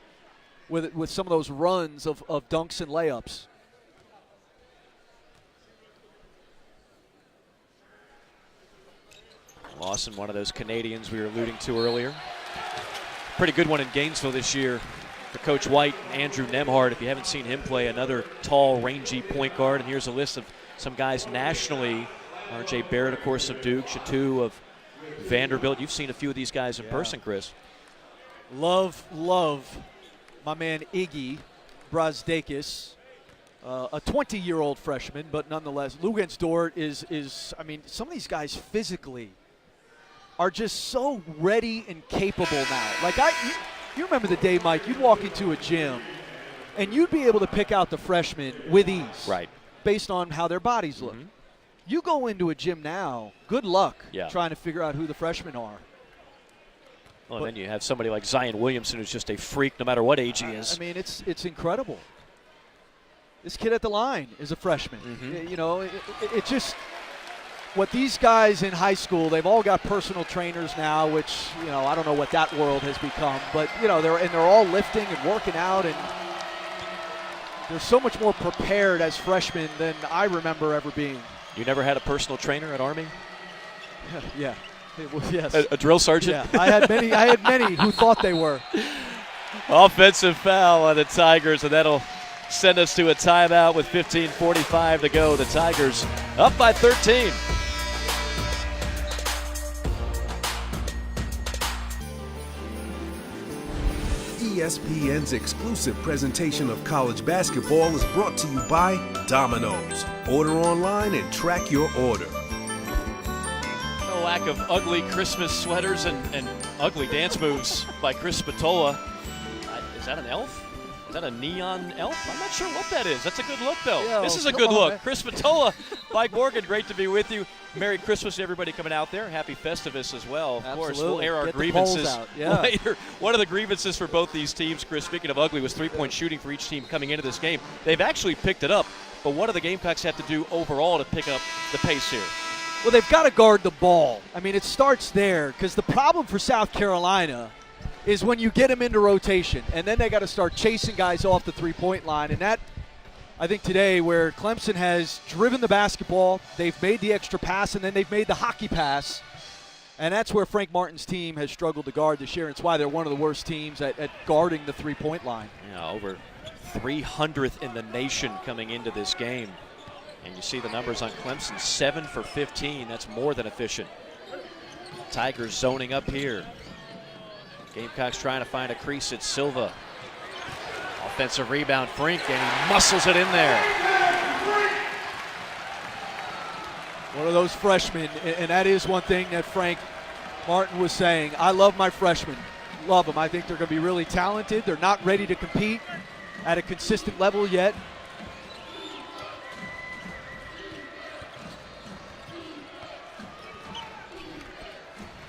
with some of those runs of dunks and layups. Lawson, one of those Canadians we were alluding to earlier. Pretty good one in Gainesville this year for Coach White and Andrew Nemhard. If you haven't seen him play, another tall, rangy point guard. And here's a list of some guys nationally. R.J. Barrett, of course, of Duke. Chateau of Vanderbilt. You've seen a few of these guys in person, Chris. Love my man Iggy Brazdeikis. A 20-year-old freshman, but nonetheless, Lugensdort is I mean, some of these guys physically are just so ready and capable now. Like, you remember the day, Mike, you'd walk into a gym and you'd be able to pick out the freshmen with ease. Right. Based on how their bodies look. Mm-hmm. You go into a gym now, good luck trying to figure out who the freshmen are. Well, and then you have somebody like Zion Williamson who's just a freak no matter what age he is. I mean, it's incredible. This kid at the line is a freshman. Mm-hmm. You know, it just – what these guys in high school, they've all got personal trainers now, which, you know, I don't know what that world has become. But, you know, they're all lifting and working out, and they're so much more prepared as freshmen than I remember ever being. You never had a personal trainer at Army? Yeah. Yes. A drill sergeant? Yeah, I had many who thought they were. Offensive foul on the Tigers, and that'll send us to a timeout with 15:45 to go. The Tigers up by 13. ESPN's exclusive presentation of college basketball is brought to you by Domino's. Order online and track your order. No lack of ugly Christmas sweaters and ugly dance moves by Chris Spatola. Is that an elf? Is that a neon elf? I'm not sure what that is. That's a good look, though. Yo, this is a good look. Man. Chris Spatola, Mike Morgan, great to be with you. Merry Christmas to everybody coming out there. Happy Festivus as well. Of course, we'll air our grievances later. One of the grievances for both these teams, Chris, speaking of ugly, was three-point shooting for each team coming into this game. They've actually picked it up, but what do the Gamecocks have to do overall to pick up the pace here? Well, they've got to guard the ball. I mean, it starts there because the problem for South Carolina is when you get them into rotation, and then they got to start chasing guys off the three-point line. And that, I think today, where Clemson has driven the basketball, they've made the extra pass, and then they've made the hockey pass. And that's where Frank Martin's team has struggled to guard this year. It's why they're one of the worst teams at guarding the three-point line. Yeah, over 300th in the nation coming into this game. And you see the numbers on Clemson, 7 for 15. That's more than efficient. Tigers zoning up here. Gamecocks trying to find a crease at Silva. Offensive rebound, Frink, and he muscles it in there. One of those freshmen, and that is one thing that Frank Martin was saying. I love my freshmen. Love them. I think they're going to be really talented. They're not ready to compete at a consistent level yet.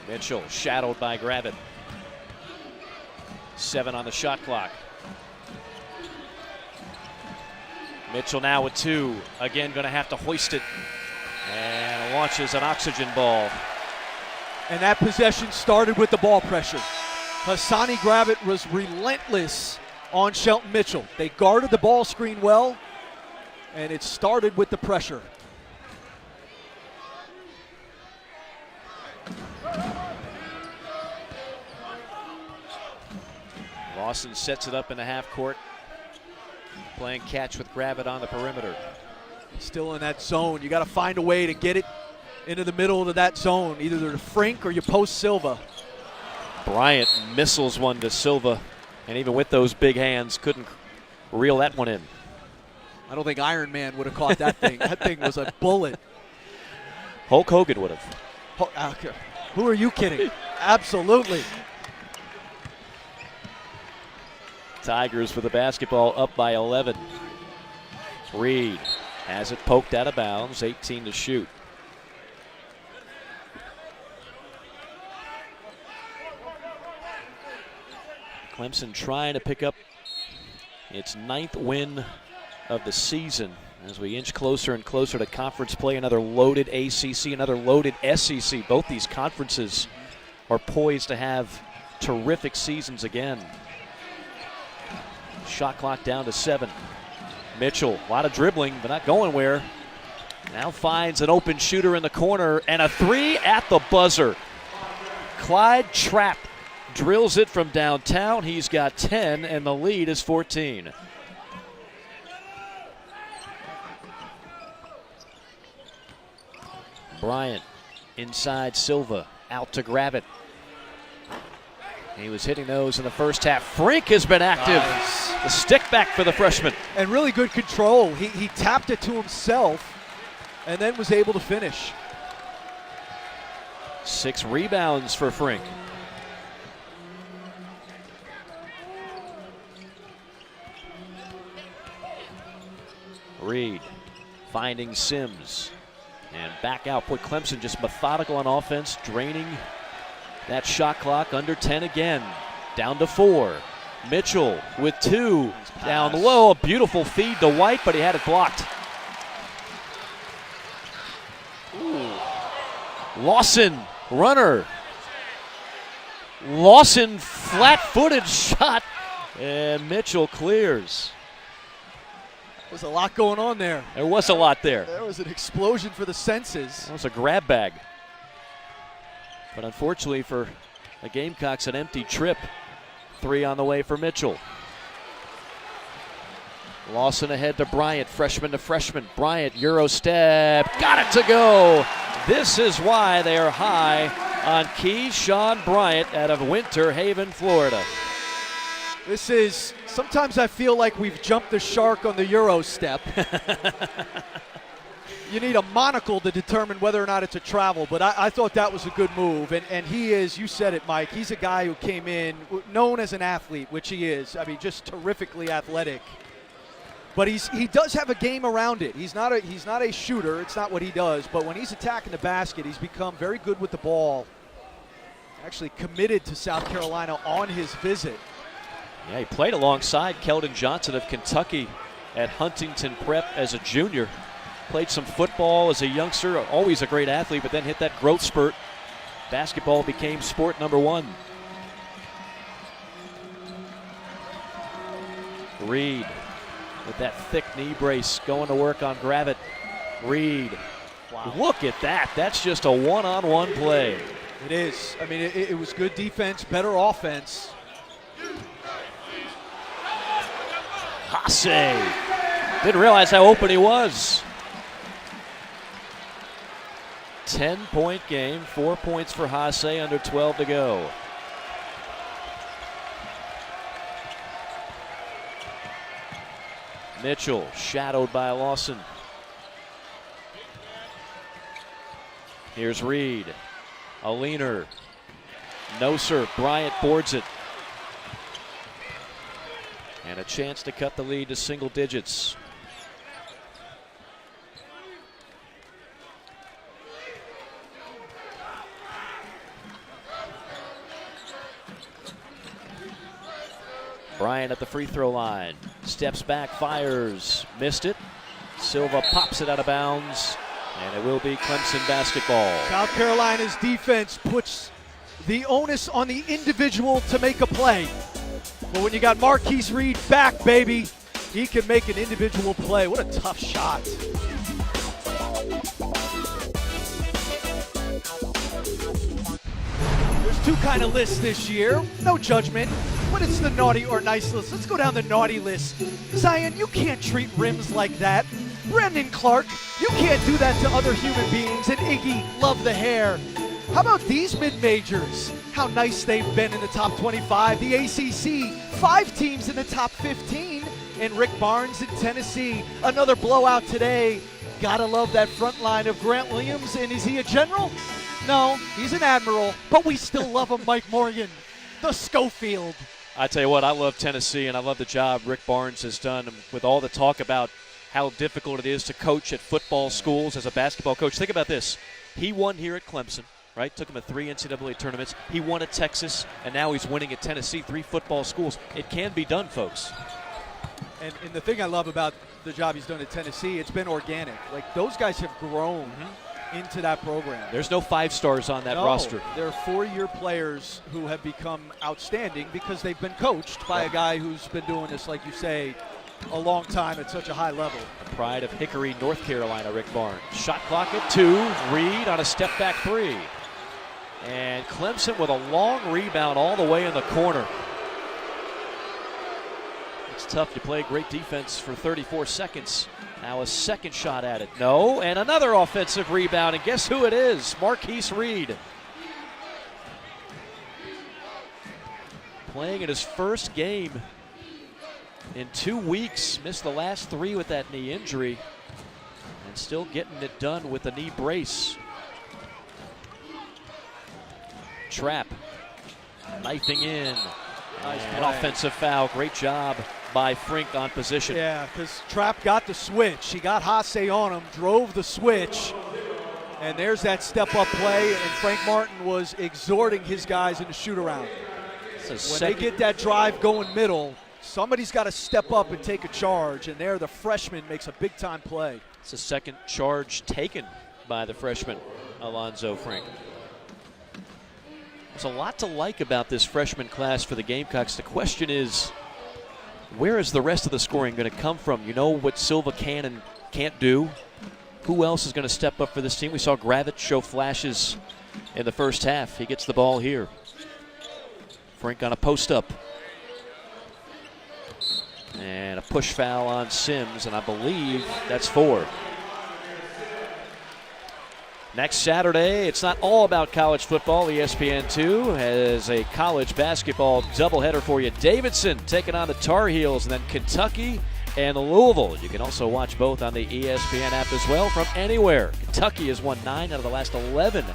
Mitchell shadowed by Gravett. 7 on the shot clock. Mitchell now with 2. Again, going to have to hoist it. And launches an oxygen ball. And that possession started with the ball pressure. Hassani Gravett was relentless on Shelton Mitchell. They guarded the ball screen well, and it started with the pressure. Lawson sets it up in the half court. Playing catch with Gravett on the perimeter. Still in that zone. You got to find a way to get it into the middle of that zone. Either to Frink or you post Silva. Bryant missiles one to Silva, and even with those big hands, couldn't reel that one in. I don't think Iron Man would have caught that thing. That thing was a bullet. Hulk Hogan would have. Who are you kidding? Absolutely. Tigers with the basketball up by 11. Reed has it poked out of bounds, 18 to shoot. Clemson trying to pick up its 9th win of the season as we inch closer and closer to conference play. Another loaded ACC, another loaded SEC. Both these conferences are poised to have terrific seasons again. Shot clock down to 7. Mitchell, a lot of dribbling, but not going where. Now finds an open shooter in the corner, and a 3 at the buzzer. Clyde Trapp drills it from downtown. He's got 10, and the lead is 14. Bryant inside Silva, out to Gravett. He was hitting those in the first half. Frink has been active. Nice. The stick back for the freshman. And really good control. He tapped it to himself and then was able to finish. 6 rebounds for Frink. Reed finding Sims. And back out. Boy, Clemson just methodical on offense, draining that shot clock. Under 10 again. Down to 4. Mitchell with 2. Down low. A beautiful feed to White, but he had it blocked. Ooh. Lawson, runner. Lawson, flat-footed shot. And Mitchell clears. There's a lot going on there. There was a lot there. There was an explosion for the senses. That was a grab bag. But unfortunately for the Gamecocks, an empty trip. 3 on the way for Mitchell. Lawson ahead to Bryant, freshman to freshman. Bryant, Euro step, got it to go. This is why they are high on Keyshawn Bryant out of Winter Haven, Florida. This is, sometimes I feel like we've jumped the shark on the Euro step. You need a monocle to determine whether or not it's a travel, but I thought that was a good move. And he is, you said it, Mike, he's a guy who came in known as an athlete, which he is. I mean, just terrifically athletic. But he does have a game around it. He's not a shooter. It's not what he does. But when he's attacking the basket, he's become very good with the ball. Actually committed to South Carolina on his visit. Yeah, he played alongside Keldon Johnson of Kentucky at Huntington Prep as a junior. Played some football as a youngster, always a great athlete, but then hit that growth spurt. Basketball became sport number 1. Reed with that thick knee brace going to work on Gravett. Reed, wow. Look at that. That's just a one-on-one play. It is. I mean, it was good defense, better offense. Hasse didn't realize how open he was. 10-point game, 4 points for Hasse, under 12 to go. Mitchell shadowed by Lawson. Here's Reed. A leaner. No, sir. Bryant boards it. And a chance to cut the lead to single digits. Bryant at the free throw line. Steps back, fires. Missed it. Silva pops it out of bounds. And it will be Clemson basketball. South Carolina's defense puts the onus on the individual to make a play. But when you got Marquise Reed back, baby, he can make an individual play. What a tough shot. There's two kind of lists this year. No judgment, but it's the naughty or nice list. Let's go down the naughty list. Zion, you can't treat rims like that. Brandon Clark, you can't do that to other human beings. And Iggy, love the hair. How about these mid-majors? How nice they've been in the top 25. The ACC, 5 teams in the top 15. And Rick Barnes in Tennessee, another blowout today. Gotta love that front line of Grant Williams. And is he a general? No, he's an admiral, but we still love him, Mike Morgan, the Schofield. I tell you what, I love Tennessee, and I love the job Rick Barnes has done with all the talk about how difficult it is to coach at football schools as a basketball coach. Think about this. He won here at Clemson, right? Took him to 3 NCAA tournaments. He won at Texas, and now he's winning at Tennessee, 3 football schools. It can be done, folks. And the thing I love about the job he's done at Tennessee, it's been organic. Like, those guys have grown into that program. There's no 5 stars on that roster. There are 4-year players who have become outstanding because they've been coached by a guy who's been doing this, like you say, a long time at such a high level. The pride of Hickory, North Carolina, Rick Barnes. Shot clock at 2. Reed on a step back 3. And Clemson with a long rebound all the way in the corner. It's tough to play great defense for 34 seconds. Now a second shot at it. No, and another offensive rebound. And guess who it is? Marquise Reed. Playing in his first game in 2 weeks. Missed the last 3 with that knee injury. And still getting it done with the knee brace. Trap. Knifing in. Nice An play. offensive foul. Great job by Frink on position. Yeah, because Trapp got the switch. He got Hasse on him, drove the switch, and there's that step-up play, and Frank Martin was exhorting his guys in the shoot-around. When they get that drive going middle, somebody's got to step up and take a charge, and there the freshman makes a big-time play. It's the second charge taken by the freshman, Alonzo Frink. There's a lot to like about this freshman class for the Gamecocks. The question is, where is the rest of the scoring going to come from? You know what Silva can and can't do. Who else is going to step up for this team? We saw Gravett show flashes in the first half. He gets the ball here. Frink on a post-up. And a push foul on Sims, and I believe that's 4. Next Saturday, it's not all about college football. ESPN2 has a college basketball doubleheader for you. Davidson taking on the Tar Heels, and then Kentucky and Louisville. You can also watch both on the ESPN app as well from anywhere. Kentucky has won 9 out of the last 11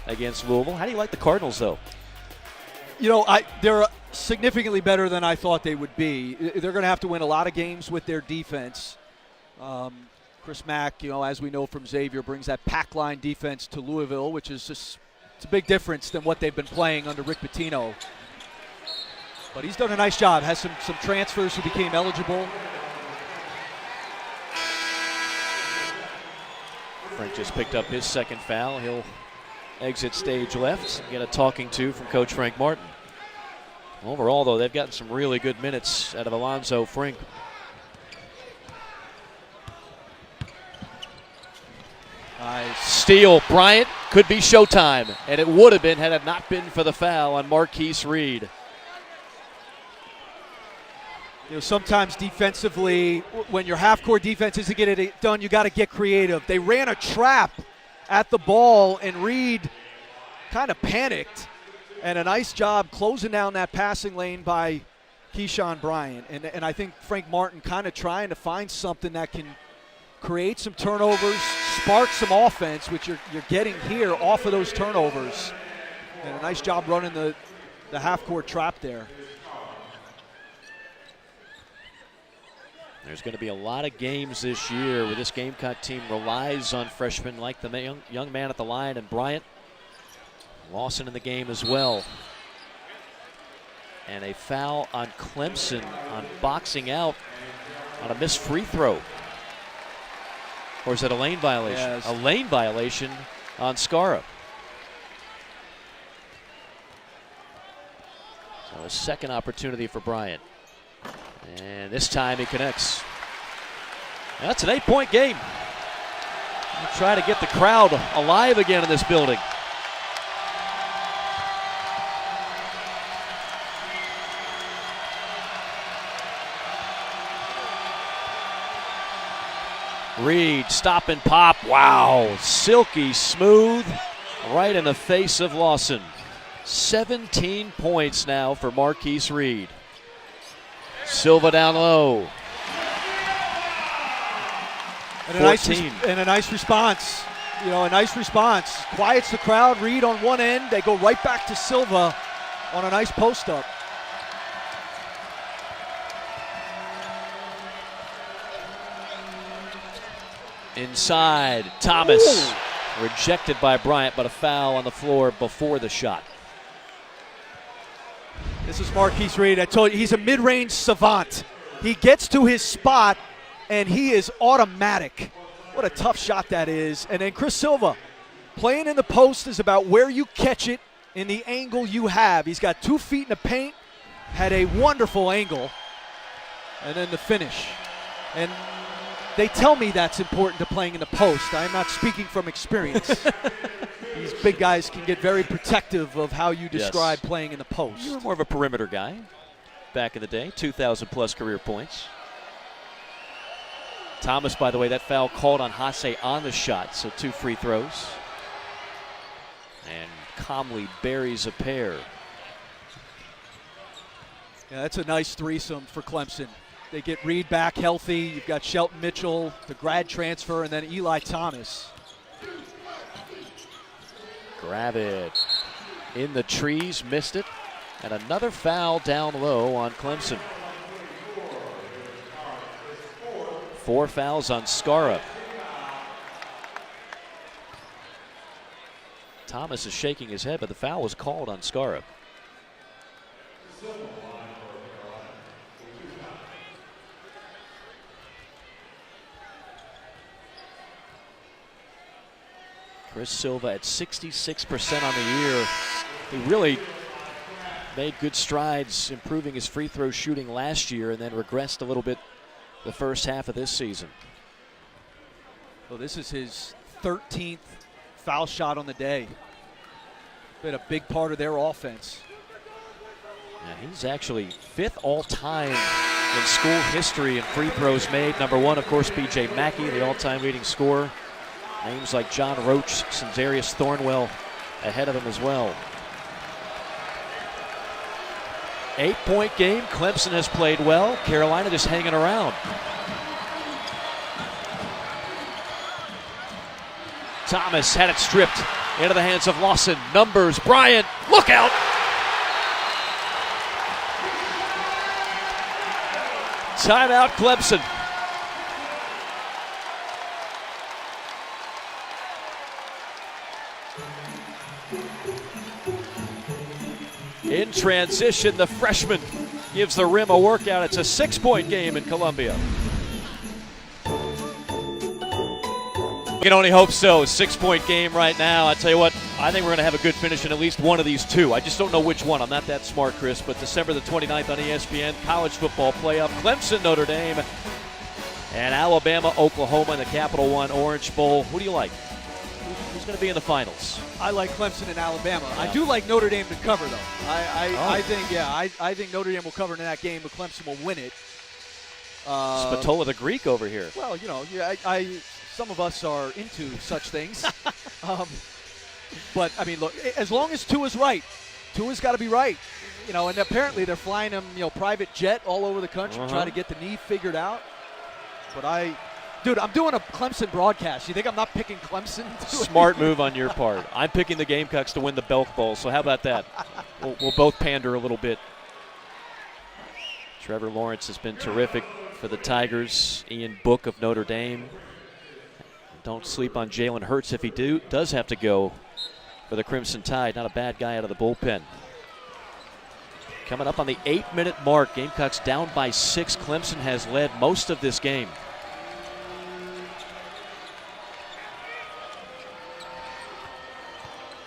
against Louisville. How do you like the Cardinals, though? You know, they're significantly better than I thought they would be. They're going to have to win a lot of games with their defense. Chris Mack, you know, as we know from Xavier, brings that pack line defense to Louisville, which is just, it's a big difference than what they've been playing under Rick Pitino. But he's done a nice job. Has some transfers who became eligible. Frank just picked up his second foul. He'll exit stage left. Get a talking to from Coach Frank Martin. Overall, though, they've gotten some really good minutes out of Alonzo Frink. Nice. Steal. Bryant, could be showtime, and it would have been had it not been for the foul on Marquise Reed. You know, sometimes defensively, when your half-court defense isn't getting it done, you got to get creative. They ran a trap at the ball, and Reed kind of panicked. And a nice job closing down that passing lane by Keyshawn Bryant. And I think Frank Martin kind of trying to find something that can create some turnovers, spark some offense, which you're getting here off of those turnovers. And a nice job running the half-court trap there. There's going to be a lot of games this year where this Gamecock team relies on freshmen like the young man at the line and Bryant. Lawson in the game as well. And a foul on Clemson on boxing out on a missed free throw. Or is it a lane violation? Yes. A lane violation on Skara. So a second opportunity for Bryant. And this time he connects. That's an 8-point game. We'll try to get the crowd alive again in this building. Reed, stop and pop. Wow, silky smooth, right in the face of Lawson. 17 points now for Marquise Reed. Silva down low. And a nice response. You know, a nice response. Quiets the crowd. Reed on one end. They go right back to Silva on a nice post up. Inside, Thomas. Ooh. Rejected by Bryant, but a foul on the floor before the shot. This is Marquise Reed. I told you, he's a mid-range savant. He gets to his spot, and he is automatic. What a tough shot that is. And then Chris Silva, playing in the post is about where you catch it in the angle you have. He's got 2 feet in the paint, had a wonderful angle, and then the finish. And they tell me that's important to playing in the post. I'm not speaking from experience. These big guys can get very protective of how you describe playing in the post. You were more of a perimeter guy back in the day, 2,000-plus career points. Thomas, by the way, that foul called on Hasse on the shot, so 2 free throws. And calmly buries a pair. Yeah, that's a nice threesome for Clemson. They get Reed back healthy. You've got Shelton Mitchell, the grad transfer, and then Eli Thomas. Grab it. In the trees, missed it. And another foul down low on Clemson. 4 fouls on Skara. Thomas is shaking his head, but the foul was called on Skara. Chris Silva at 66% on the year. He really made good strides improving his free throw shooting last year and then regressed a little bit the first half of this season. Well, this is his 13th foul shot on the day. Been a big part of their offense. Yeah, he's actually 5th all-time in school history in free throws made. Number 1, of course, B.J. Mackey, the all-time leading scorer. Names like John Roach, Senzarius Thornwell ahead of him as well. 8-point game. Clemson has played well. Carolina just hanging around. Thomas had it stripped into the hands of Lawson. Numbers, Bryant, look out! Timeout, Clemson. In transition, the freshman gives the rim a workout. It's a 6-point game in Columbia. We can only hope so. 6-point game right now. I tell you what, I think we're going to have a good finish in at least one of these 2. I just don't know which one. I'm not that smart, Chris. But December the 29th on ESPN, college football playoff. Clemson, Notre Dame, and Alabama, Oklahoma in the Capital One Orange Bowl. Who do you like? Who's going to be in the finals? I like Clemson and Alabama. I do like Notre Dame to cover, though. I think Notre Dame will cover in that game, but Clemson will win it. Spatola the Greek over here. Well, some of us are into such things. But, I mean, look, as long as Tua's right, Tua's got to be right. And apparently they're flying him, private jet all over the country, trying to get the knee figured out. But I'm doing a Clemson broadcast. You think I'm not picking Clemson? Smart move on your part. I'm picking the Gamecocks to win the Belk Bowl, so how about that? We'll both pander a little bit. Trevor Lawrence has been terrific for the Tigers. Ian Book of Notre Dame. Don't sleep on Jalen Hurts if he does have to go for the Crimson Tide. Not a bad guy out of the bullpen. Coming up on the 8-minute mark, Gamecocks down by 6. Clemson has led most of this game.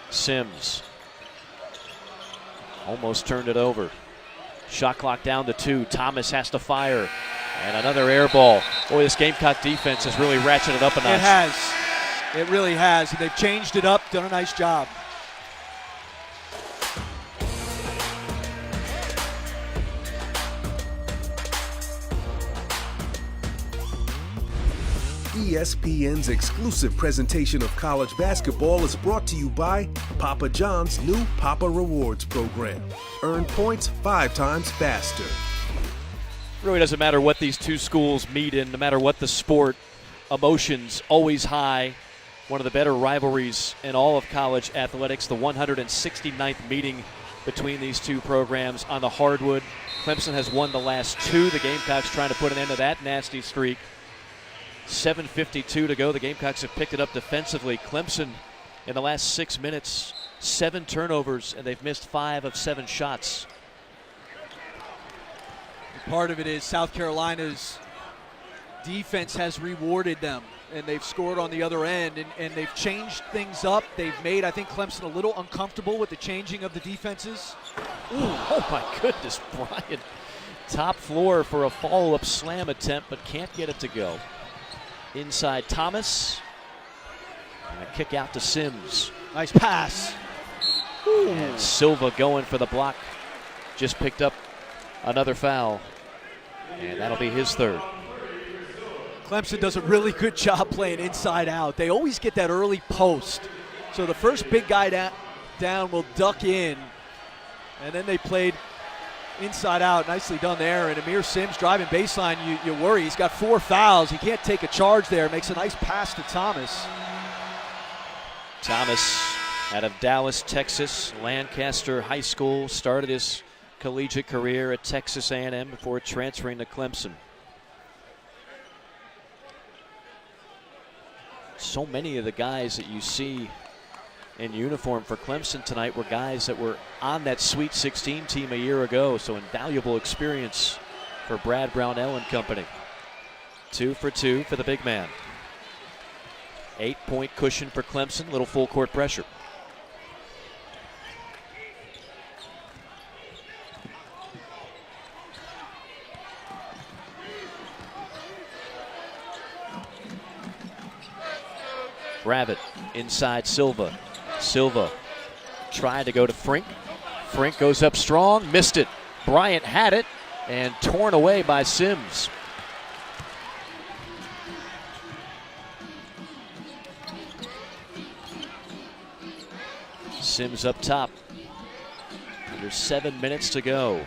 Sims almost turned it over. Shot clock down to 2. Thomas has to fire. And another air ball. Boy, this Gamecock defense has really ratcheted up a notch. It has. It really has. And they've changed it up, done a nice job. ESPN's exclusive presentation of college basketball is brought to you by Papa John's new Papa Rewards program. Earn points 5 times faster. It really doesn't matter what these two schools meet in, no matter what the sport, emotions always high. One of the better rivalries in all of college athletics, the 169th meeting between these two programs on the hardwood. Clemson has won the last 2. The Gamecocks trying to put an end to that nasty streak. 7:52 to go. The Gamecocks have picked it up defensively. Clemson, in the last 6 minutes, 7 turnovers, and they've missed 5 of 7 shots. Part of it is South Carolina's defense has rewarded them, and they've scored on the other end, and they've changed things up. They've made, I think, Clemson a little uncomfortable with the changing of the defenses. Ooh, oh my goodness, Brian. Top floor for a follow-up slam attempt, but can't get it to go. Inside Thomas. And a kick out to Sims. Nice pass. And Silva going for the block. Just picked up another foul. And that'll be his 3rd. Clemson does a really good job playing inside out. They always get that early post. So the first big guy down will duck in. And then they played inside out. Nicely done there. And Amir Sims driving baseline. You worry. He's got 4 fouls. He can't take a charge there. Makes a nice pass to Thomas. Thomas out of Dallas, Texas, Lancaster High School. Started his collegiate career at Texas A&M before transferring to Clemson. So many of the guys that you see in uniform for Clemson tonight were guys that were on that Sweet 16 team a year ago, so invaluable experience for Brad Brownell and company. 2 for 2 for the big man. 8-point cushion for Clemson, little full court pressure. Rabbit inside Silva. Silva tried to go to Frink. Frink goes up strong, missed it. Bryant had it and torn away by Sims. Sims up top. Under 7 minutes to go.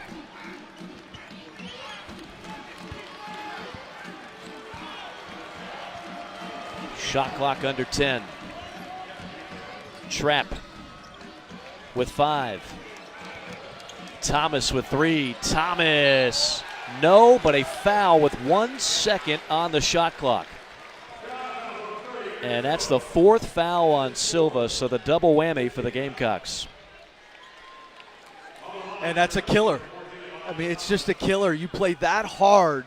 Shot clock under 10. Trapp with 5. Thomas with 3. Thomas, no, but a foul with 1 second on the shot clock. And that's the 4th foul on Silva, so the double whammy for the Gamecocks. And that's a killer. I mean, it's just a killer. You play that hard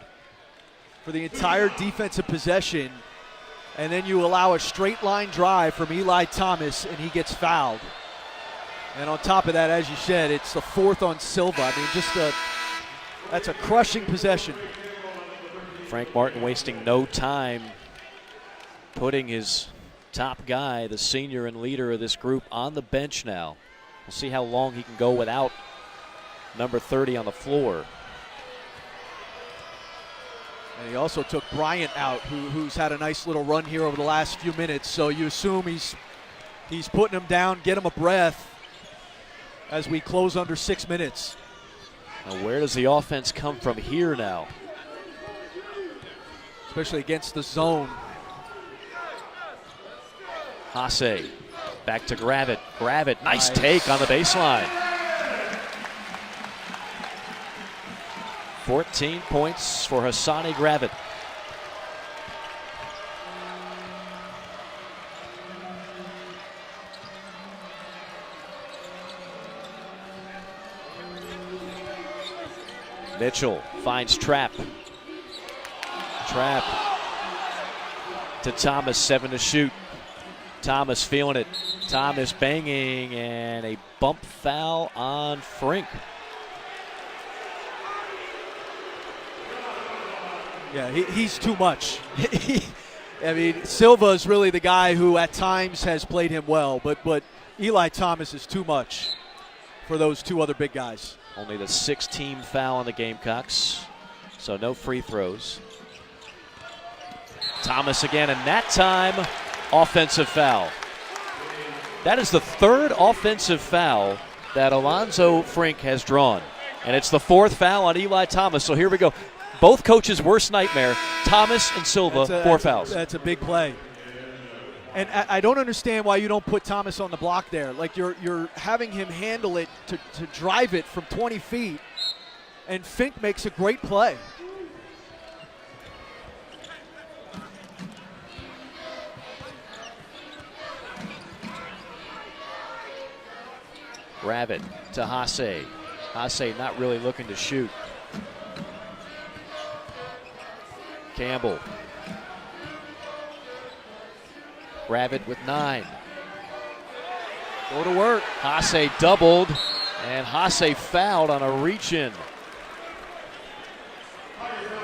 for the entire defensive possession, and then you allow a straight line drive from Eli Thomas, and he gets fouled. And on top of that, as you said, it's the 4th on Silva. I mean, that's a crushing possession. Frank Martin wasting no time putting his top guy, the senior and leader of this group, on the bench now. We'll see how long he can go without number 30 on the floor. And he also took Bryant out, who's had a nice little run here over the last few minutes. So you assume he's putting him down, get him a breath as we close under 6 minutes. Now where does the offense come from here now? Especially against the zone. Hasse back to Gravett. Gravett, nice take on the baseline. 14 points for Hassani Gravett. Mitchell finds Trapp. Trapp to Thomas, 7 to shoot. Thomas feeling it. Thomas banging, and a bump foul on Frink. Yeah, he's too much. I mean, Silva is really the guy who at times has played him well, but Eli Thomas is too much for those two other big guys. Only the 6th team foul on the Gamecocks, so no free throws. Thomas again, and that time, offensive foul. That is the 3rd offensive foul that Alonzo Frink has drawn, and it's the 4th foul on Eli Thomas. So here we go. Both coaches' worst nightmare, Thomas and Silva, 4 fouls. That's a big play. And I don't understand why you don't put Thomas on the block there. Like you're having him handle it to drive it from 20 feet, and Fink makes a great play. Gravett to Hasse. Hasse not really looking to shoot. Campbell. Gravett with 9. Go to work. Hasse doubled, and Hasse fouled on a reach-in.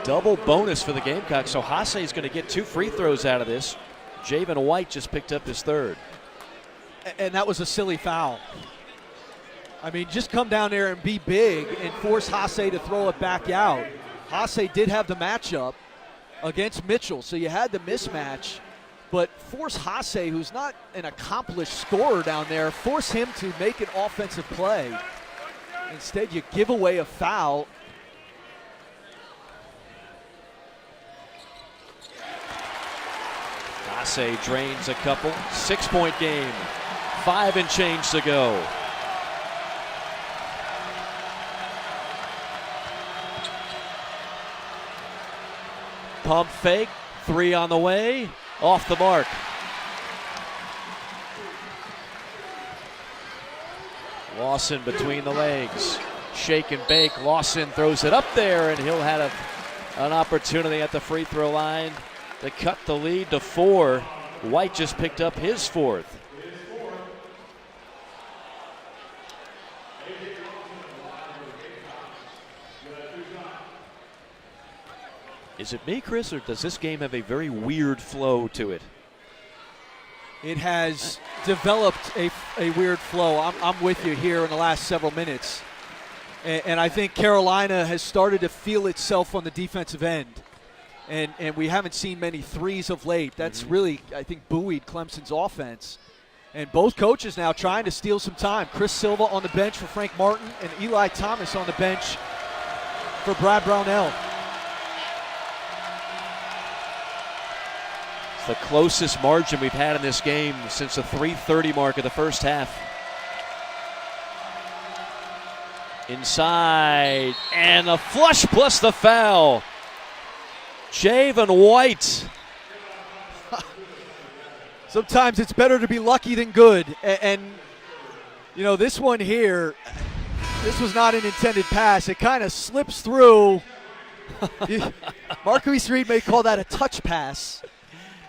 Double bonus for the Gamecocks, so Hasse is going to get 2 free throws out of this. Javen White just picked up his 3rd. And that was a silly foul. I mean, just come down there and be big and force Hasse to throw it back out. Hasse did have the matchup against Mitchell, so you had the mismatch. But force Hasse, who's not an accomplished scorer down there, force him to make an offensive play. Instead, you give away a foul. Hasse drains a couple. 6-point game. 5 and change to go. Pump fake. 3 on the way. Off the mark. Lawson between the legs. Shake and bake. Lawson throws it up there, and he'll have an opportunity at the free throw line to cut the lead to 4. White just picked up his 4th. Is it me, Chris, or does this game have a very weird flow to it? It has developed a weird flow. I'm with you here in the last several minutes. And I think Carolina has started to feel itself on the defensive end. And we haven't seen many threes of late. That's really, I think, buoyed Clemson's offense. And both coaches now trying to steal some time. Chris Silva on the bench for Frank Martin, and Eli Thomas on the bench for Brad Brownell. The closest margin we've had in this game since the 3:30 mark of the first half. Inside, and the flush plus the foul. Javen White. Sometimes it's better to be lucky than good. And you know, this one here, this was not an intended pass. It kind of slips through. Marquise Reed may call that a touch pass.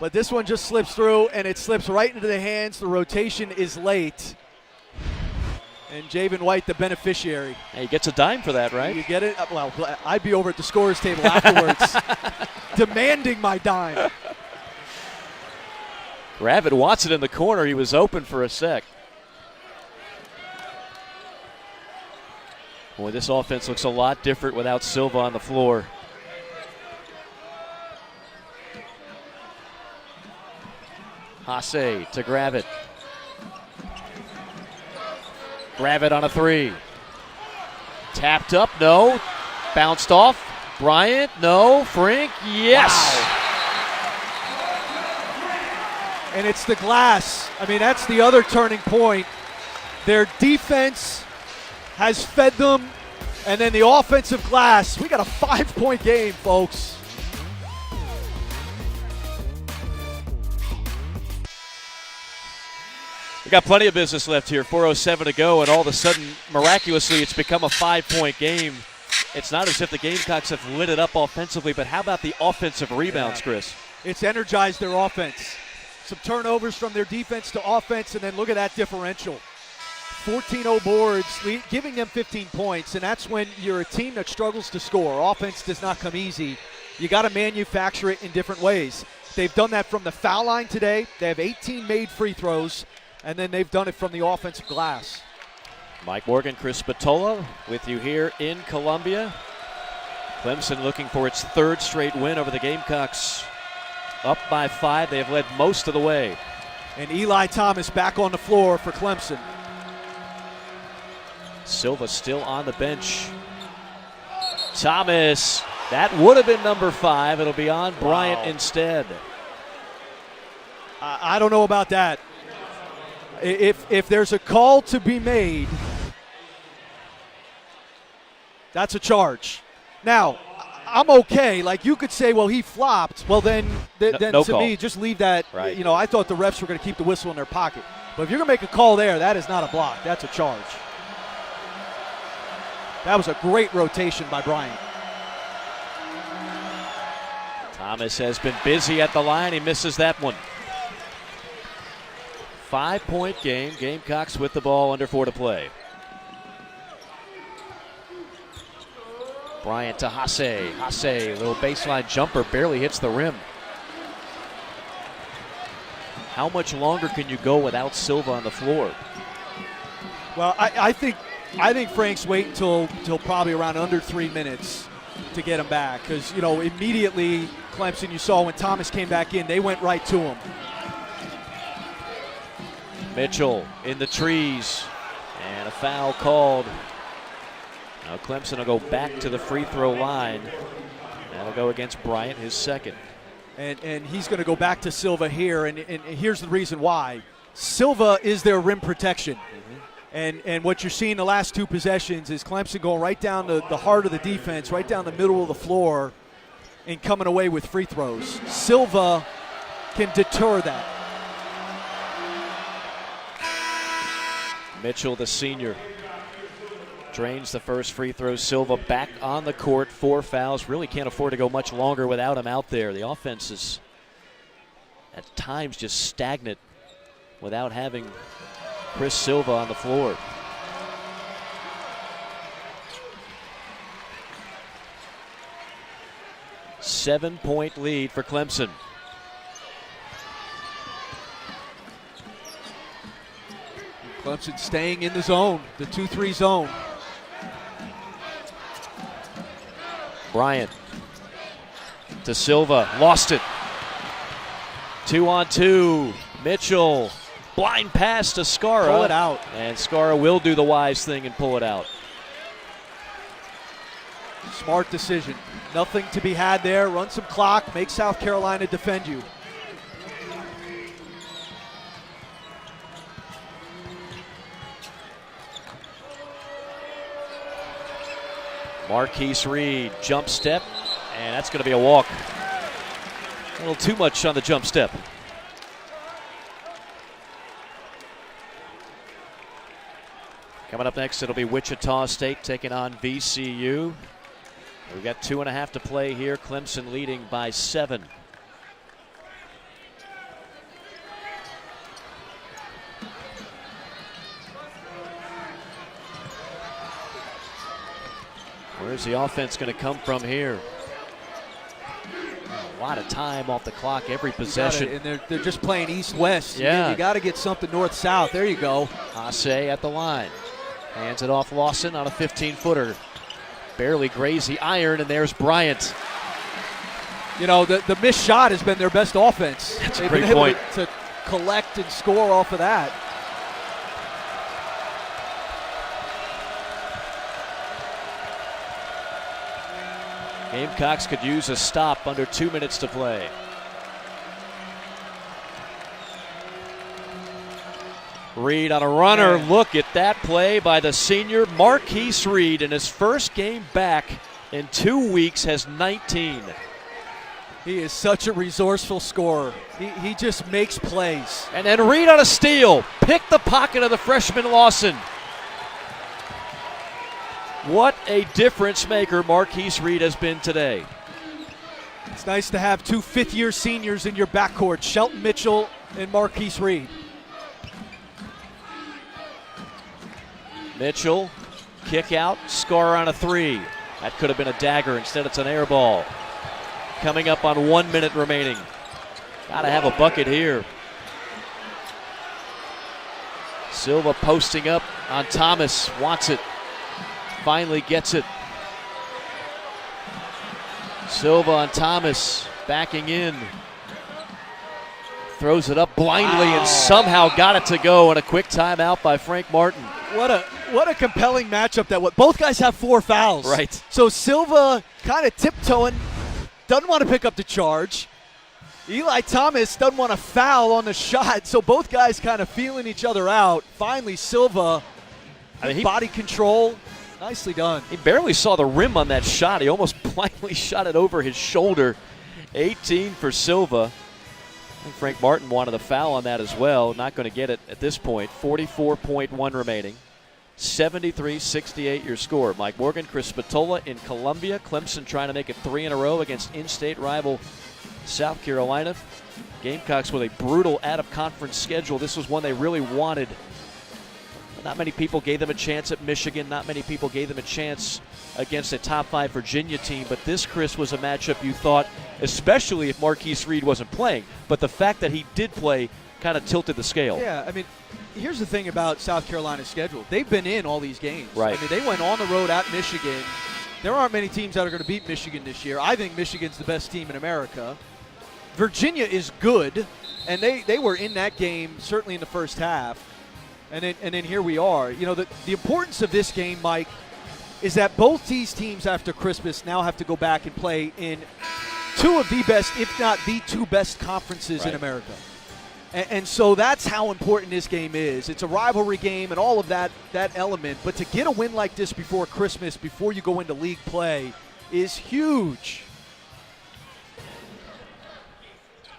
But this one just slips through, and it slips right into the hands. The rotation is late. And Javen White, the beneficiary. He gets a dime for that, right? You get it? Well, I'd be over at the scorer's table afterwards demanding my dime. Gravett wants it in the corner. He was open for a sec. Boy, this offense looks a lot different without Silva on the floor. Hasse to Gravett. Gravett on a three. Tapped up, no. Bounced off. Bryant, no. Frink, yes. Wow. And it's the glass. I mean, that's the other turning point. Their defense has fed them, and then the offensive glass. We got a 5-point game, folks. We got plenty of business left here. 4:07 to go, and all of a sudden, miraculously, it's become a 5-point game. It's not as if the Gamecocks have lit it up offensively, but how about the offensive rebounds, Chris? It's energized their offense. Some turnovers from their defense to offense, and then look at that differential. 14-0 boards, giving them 15 points, and that's when you're a team that struggles to score. Offense does not come easy. You got to manufacture it in different ways. They've done that from the foul line today. They have 18 made free throws, and then they've done it from the offensive glass. Mike Morgan, Chris Spatola with you here in Columbia. Clemson looking for its 3rd straight win over the Gamecocks. Up by 5. They have led most of the way. And Eli Thomas back on the floor for Clemson. Silva still on the bench. Thomas, that would have been number 5. It'll be on Bryant instead. I don't know about that. If there's a call to be made, that's a charge. Now, I'm okay. Like, you could say, well, he flopped. Well, then no to call. me, just leave that. Right. You know, I thought the refs were going to keep the whistle in their pocket. But if you're going to make a call there, that is not a block. That's a charge. That was a great rotation by Bryant. Thomas has been busy at the line. He misses that one. 5-point game. Gamecocks with the ball, under 4 to play. Bryant to Hasse. Hasse, little baseline jumper, barely hits the rim. How much longer can you go without Silva on the floor? Well, I think Frank's waiting until probably around under 3 minutes to get him back, because, you know, immediately Clemson, you saw when Thomas came back in, they went right to him. Mitchell in the trees, and a foul called. Now Clemson will go back to the free throw line. That'll go against Bryant, his 2nd. And he's going to go back to Silva here, and here's the reason why. Silva is their rim protection. And what you're seeing the last 2 possessions is Clemson going right down the heart of the defense, right down the middle of the floor, and coming away with free throws. Silva can deter that. Mitchell, the senior, drains the first free throw. Silva back on the court, 4 fouls. Really can't afford to go much longer without him out there. The offense is at times just stagnant without having Chris Silva on the floor. Seven-point lead for Clemson. Clemson staying in the zone, the 2-3 zone. Bryant to Silva, lost it. 2-on-2, Mitchell, blind pass to Skara. Pull it out. And Skara will do the wise thing and pull it out. Smart decision. Nothing to be had there. Run some clock, make South Carolina defend you. Marquise Reed, jump step, and that's going to be a walk. A little too much on the jump step. Coming up next, it'll be Wichita State taking on VCU. We've got 2.5 to play here. Clemson leading by 7. Where's the offense going to come from here? A lot of time off the clock every possession. And they're just playing east-west. Yeah. You got to get something north-south. There you go. Hasse at the line. Hands it off Lawson on a 15-footer. Barely grazed the iron, and there's Bryant. You know, the missed shot has been their best offense. That's a They've great been able point. to collect and score off of that. Gamecocks could use a stop under 2 minutes to play. Reed on a runner. Man. Look at that play by the senior Marquise Reed in his first game back in 2 weeks has 19. He is such a resourceful scorer. He just makes plays. And then Reed on a steal. Pick the pocket of the freshman Lawson. What a difference maker Marquise Reed has been today. It's nice to have two fifth-year seniors in your backcourt, Shelton Mitchell and Marquise Reed. Mitchell, kick out, score on a three. That could have been a dagger. Instead, it's an air ball. Coming up on 1 minute remaining. Got to have a bucket here. Silva posting up on Thomas. Wants it. Finally gets it. Silva on Thomas. Backing in. Throws it up blindly and somehow got it to go. And a quick timeout by Frank Martin. What a compelling matchup that was. Both guys have 4 fouls. Right. So Silva kind of tiptoeing, doesn't want to pick up the charge. Eli Thomas doesn't want to foul on the shot, so both guys kind of feeling each other out. Finally, Silva, body control, nicely done. He barely saw the rim on that shot. He almost blindly shot it over his shoulder. 18 for Silva. I think Frank Martin wanted a foul on that as well. Not going to get it at this point. 44.1 remaining. 73-68 your score. Mike Morgan, Chris Spatola in Columbia. Clemson trying to make it 3 in a row against in-state rival South Carolina. Gamecocks with a brutal out-of-conference schedule. This was one they really wanted. Not many people gave them a chance at Michigan. Not many people gave them a chance against a top-5 Virginia team. But this, Chris, was a matchup you thought, especially if Marquise Reed wasn't playing. But the fact that he did play kind of tilted the scale. Yeah, I mean, here's the thing about South Carolina's schedule. They've been in all these games. Right. I mean, they went on the road at Michigan. There aren't many teams that are going to beat Michigan this year. I think Michigan's the best team in America. Virginia is good, and they were in that game certainly in the first half. And then here we are. You know, the importance of this game, Mike, is that both these teams after Christmas now have to go back and play in two of the best, if not the two best conferences in America. And so that's how important this game is. It's a rivalry game and all of that element. But to get a win like this before Christmas, before you go into league play, is huge.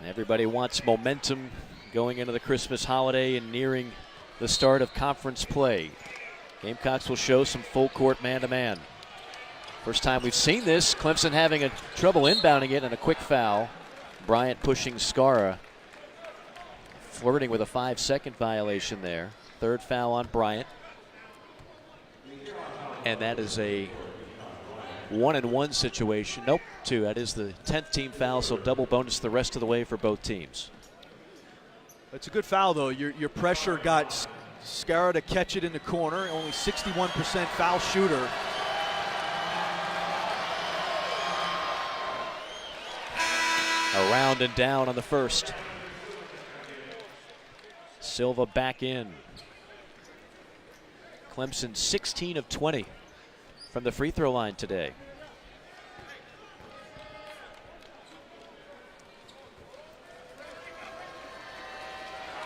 Everybody wants momentum going into the Christmas holiday and nearing the start of conference play. Gamecocks will show some full court man-to-man. First time we've seen this. Clemson having a trouble inbounding it and a quick foul. Bryant pushing Skara. Flirting with a 5-second violation there. Third foul on Bryant. And that is a 1-and-1 situation. Nope, 2. That is the 10th team foul, so double bonus the rest of the way for both teams. It's a good foul, though. Your pressure got Skara to catch it in the corner. Only 61% foul shooter. Around and down on the first. Silva back in. Clemson 16 of 20 from the free throw line today.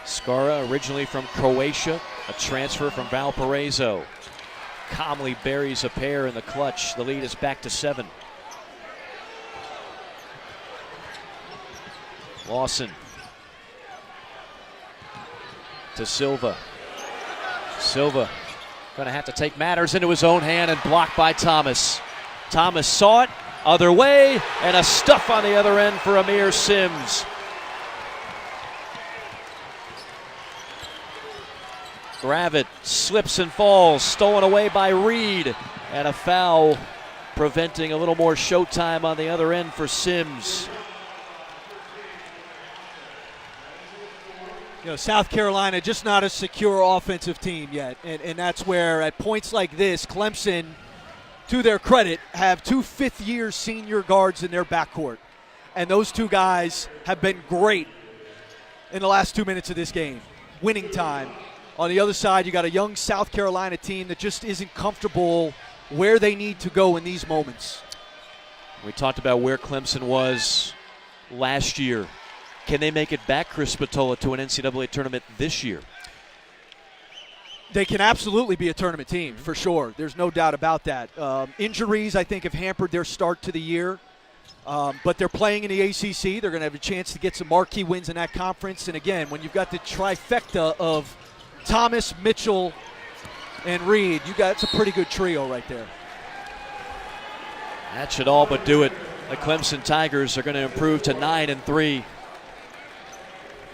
Skara, originally from Croatia, a transfer from Valparaiso. Calmly buries a pair in the clutch. The lead is back to 7. Lawson to Silva. Silva going to have to take matters into his own hand and blocked by Thomas. Thomas saw it, other way, and a stuff on the other end for Amir Sims. Gravett slips and falls, stolen away by Reed, and a foul preventing a little more showtime on the other end for Sims. South Carolina just not a secure offensive team yet. And that's where at points like this, Clemson, to their credit, have 2 fifth-year senior guards in their backcourt. And those two guys have been great in the last 2 minutes of this game. Winning time. On the other side, you got a young South Carolina team that just isn't comfortable where they need to go in these moments. We talked about where Clemson was last year. Can they make it back, Chris Spatola, to an NCAA tournament this year? They can absolutely be a tournament team, for sure. There's no doubt about that. Injuries, I think, have hampered their start to the year. But they're playing in the ACC. They're going to have a chance to get some marquee wins in that conference. And, again, when you've got the trifecta of Thomas, Mitchell, and Reed, it's a pretty good trio right there. That should all but do it. The Clemson Tigers are going to improve to 9-3.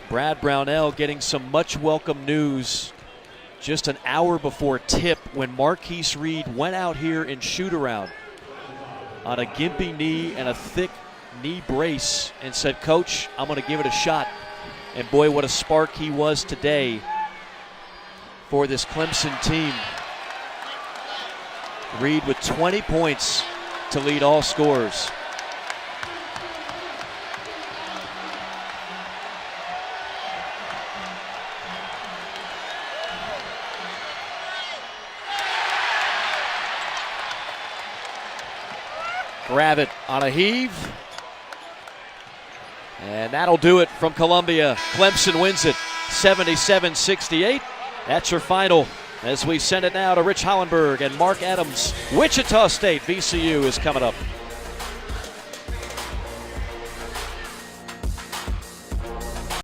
Brad Brownell getting some much welcome news just an hour before tip when Marquise Reed went out here in shoot-around on a gimpy knee and a thick knee brace and said, "Coach, I'm going to give it a shot." And boy, what a spark he was today for this Clemson team. Reed with 20 points to lead all scorers. Grab it on a heave. And that'll do it from Columbia. Clemson wins it 77-68. That's your final as we send it now to Rich Hollenberg and Mark Adams. Wichita State, VCU is coming up.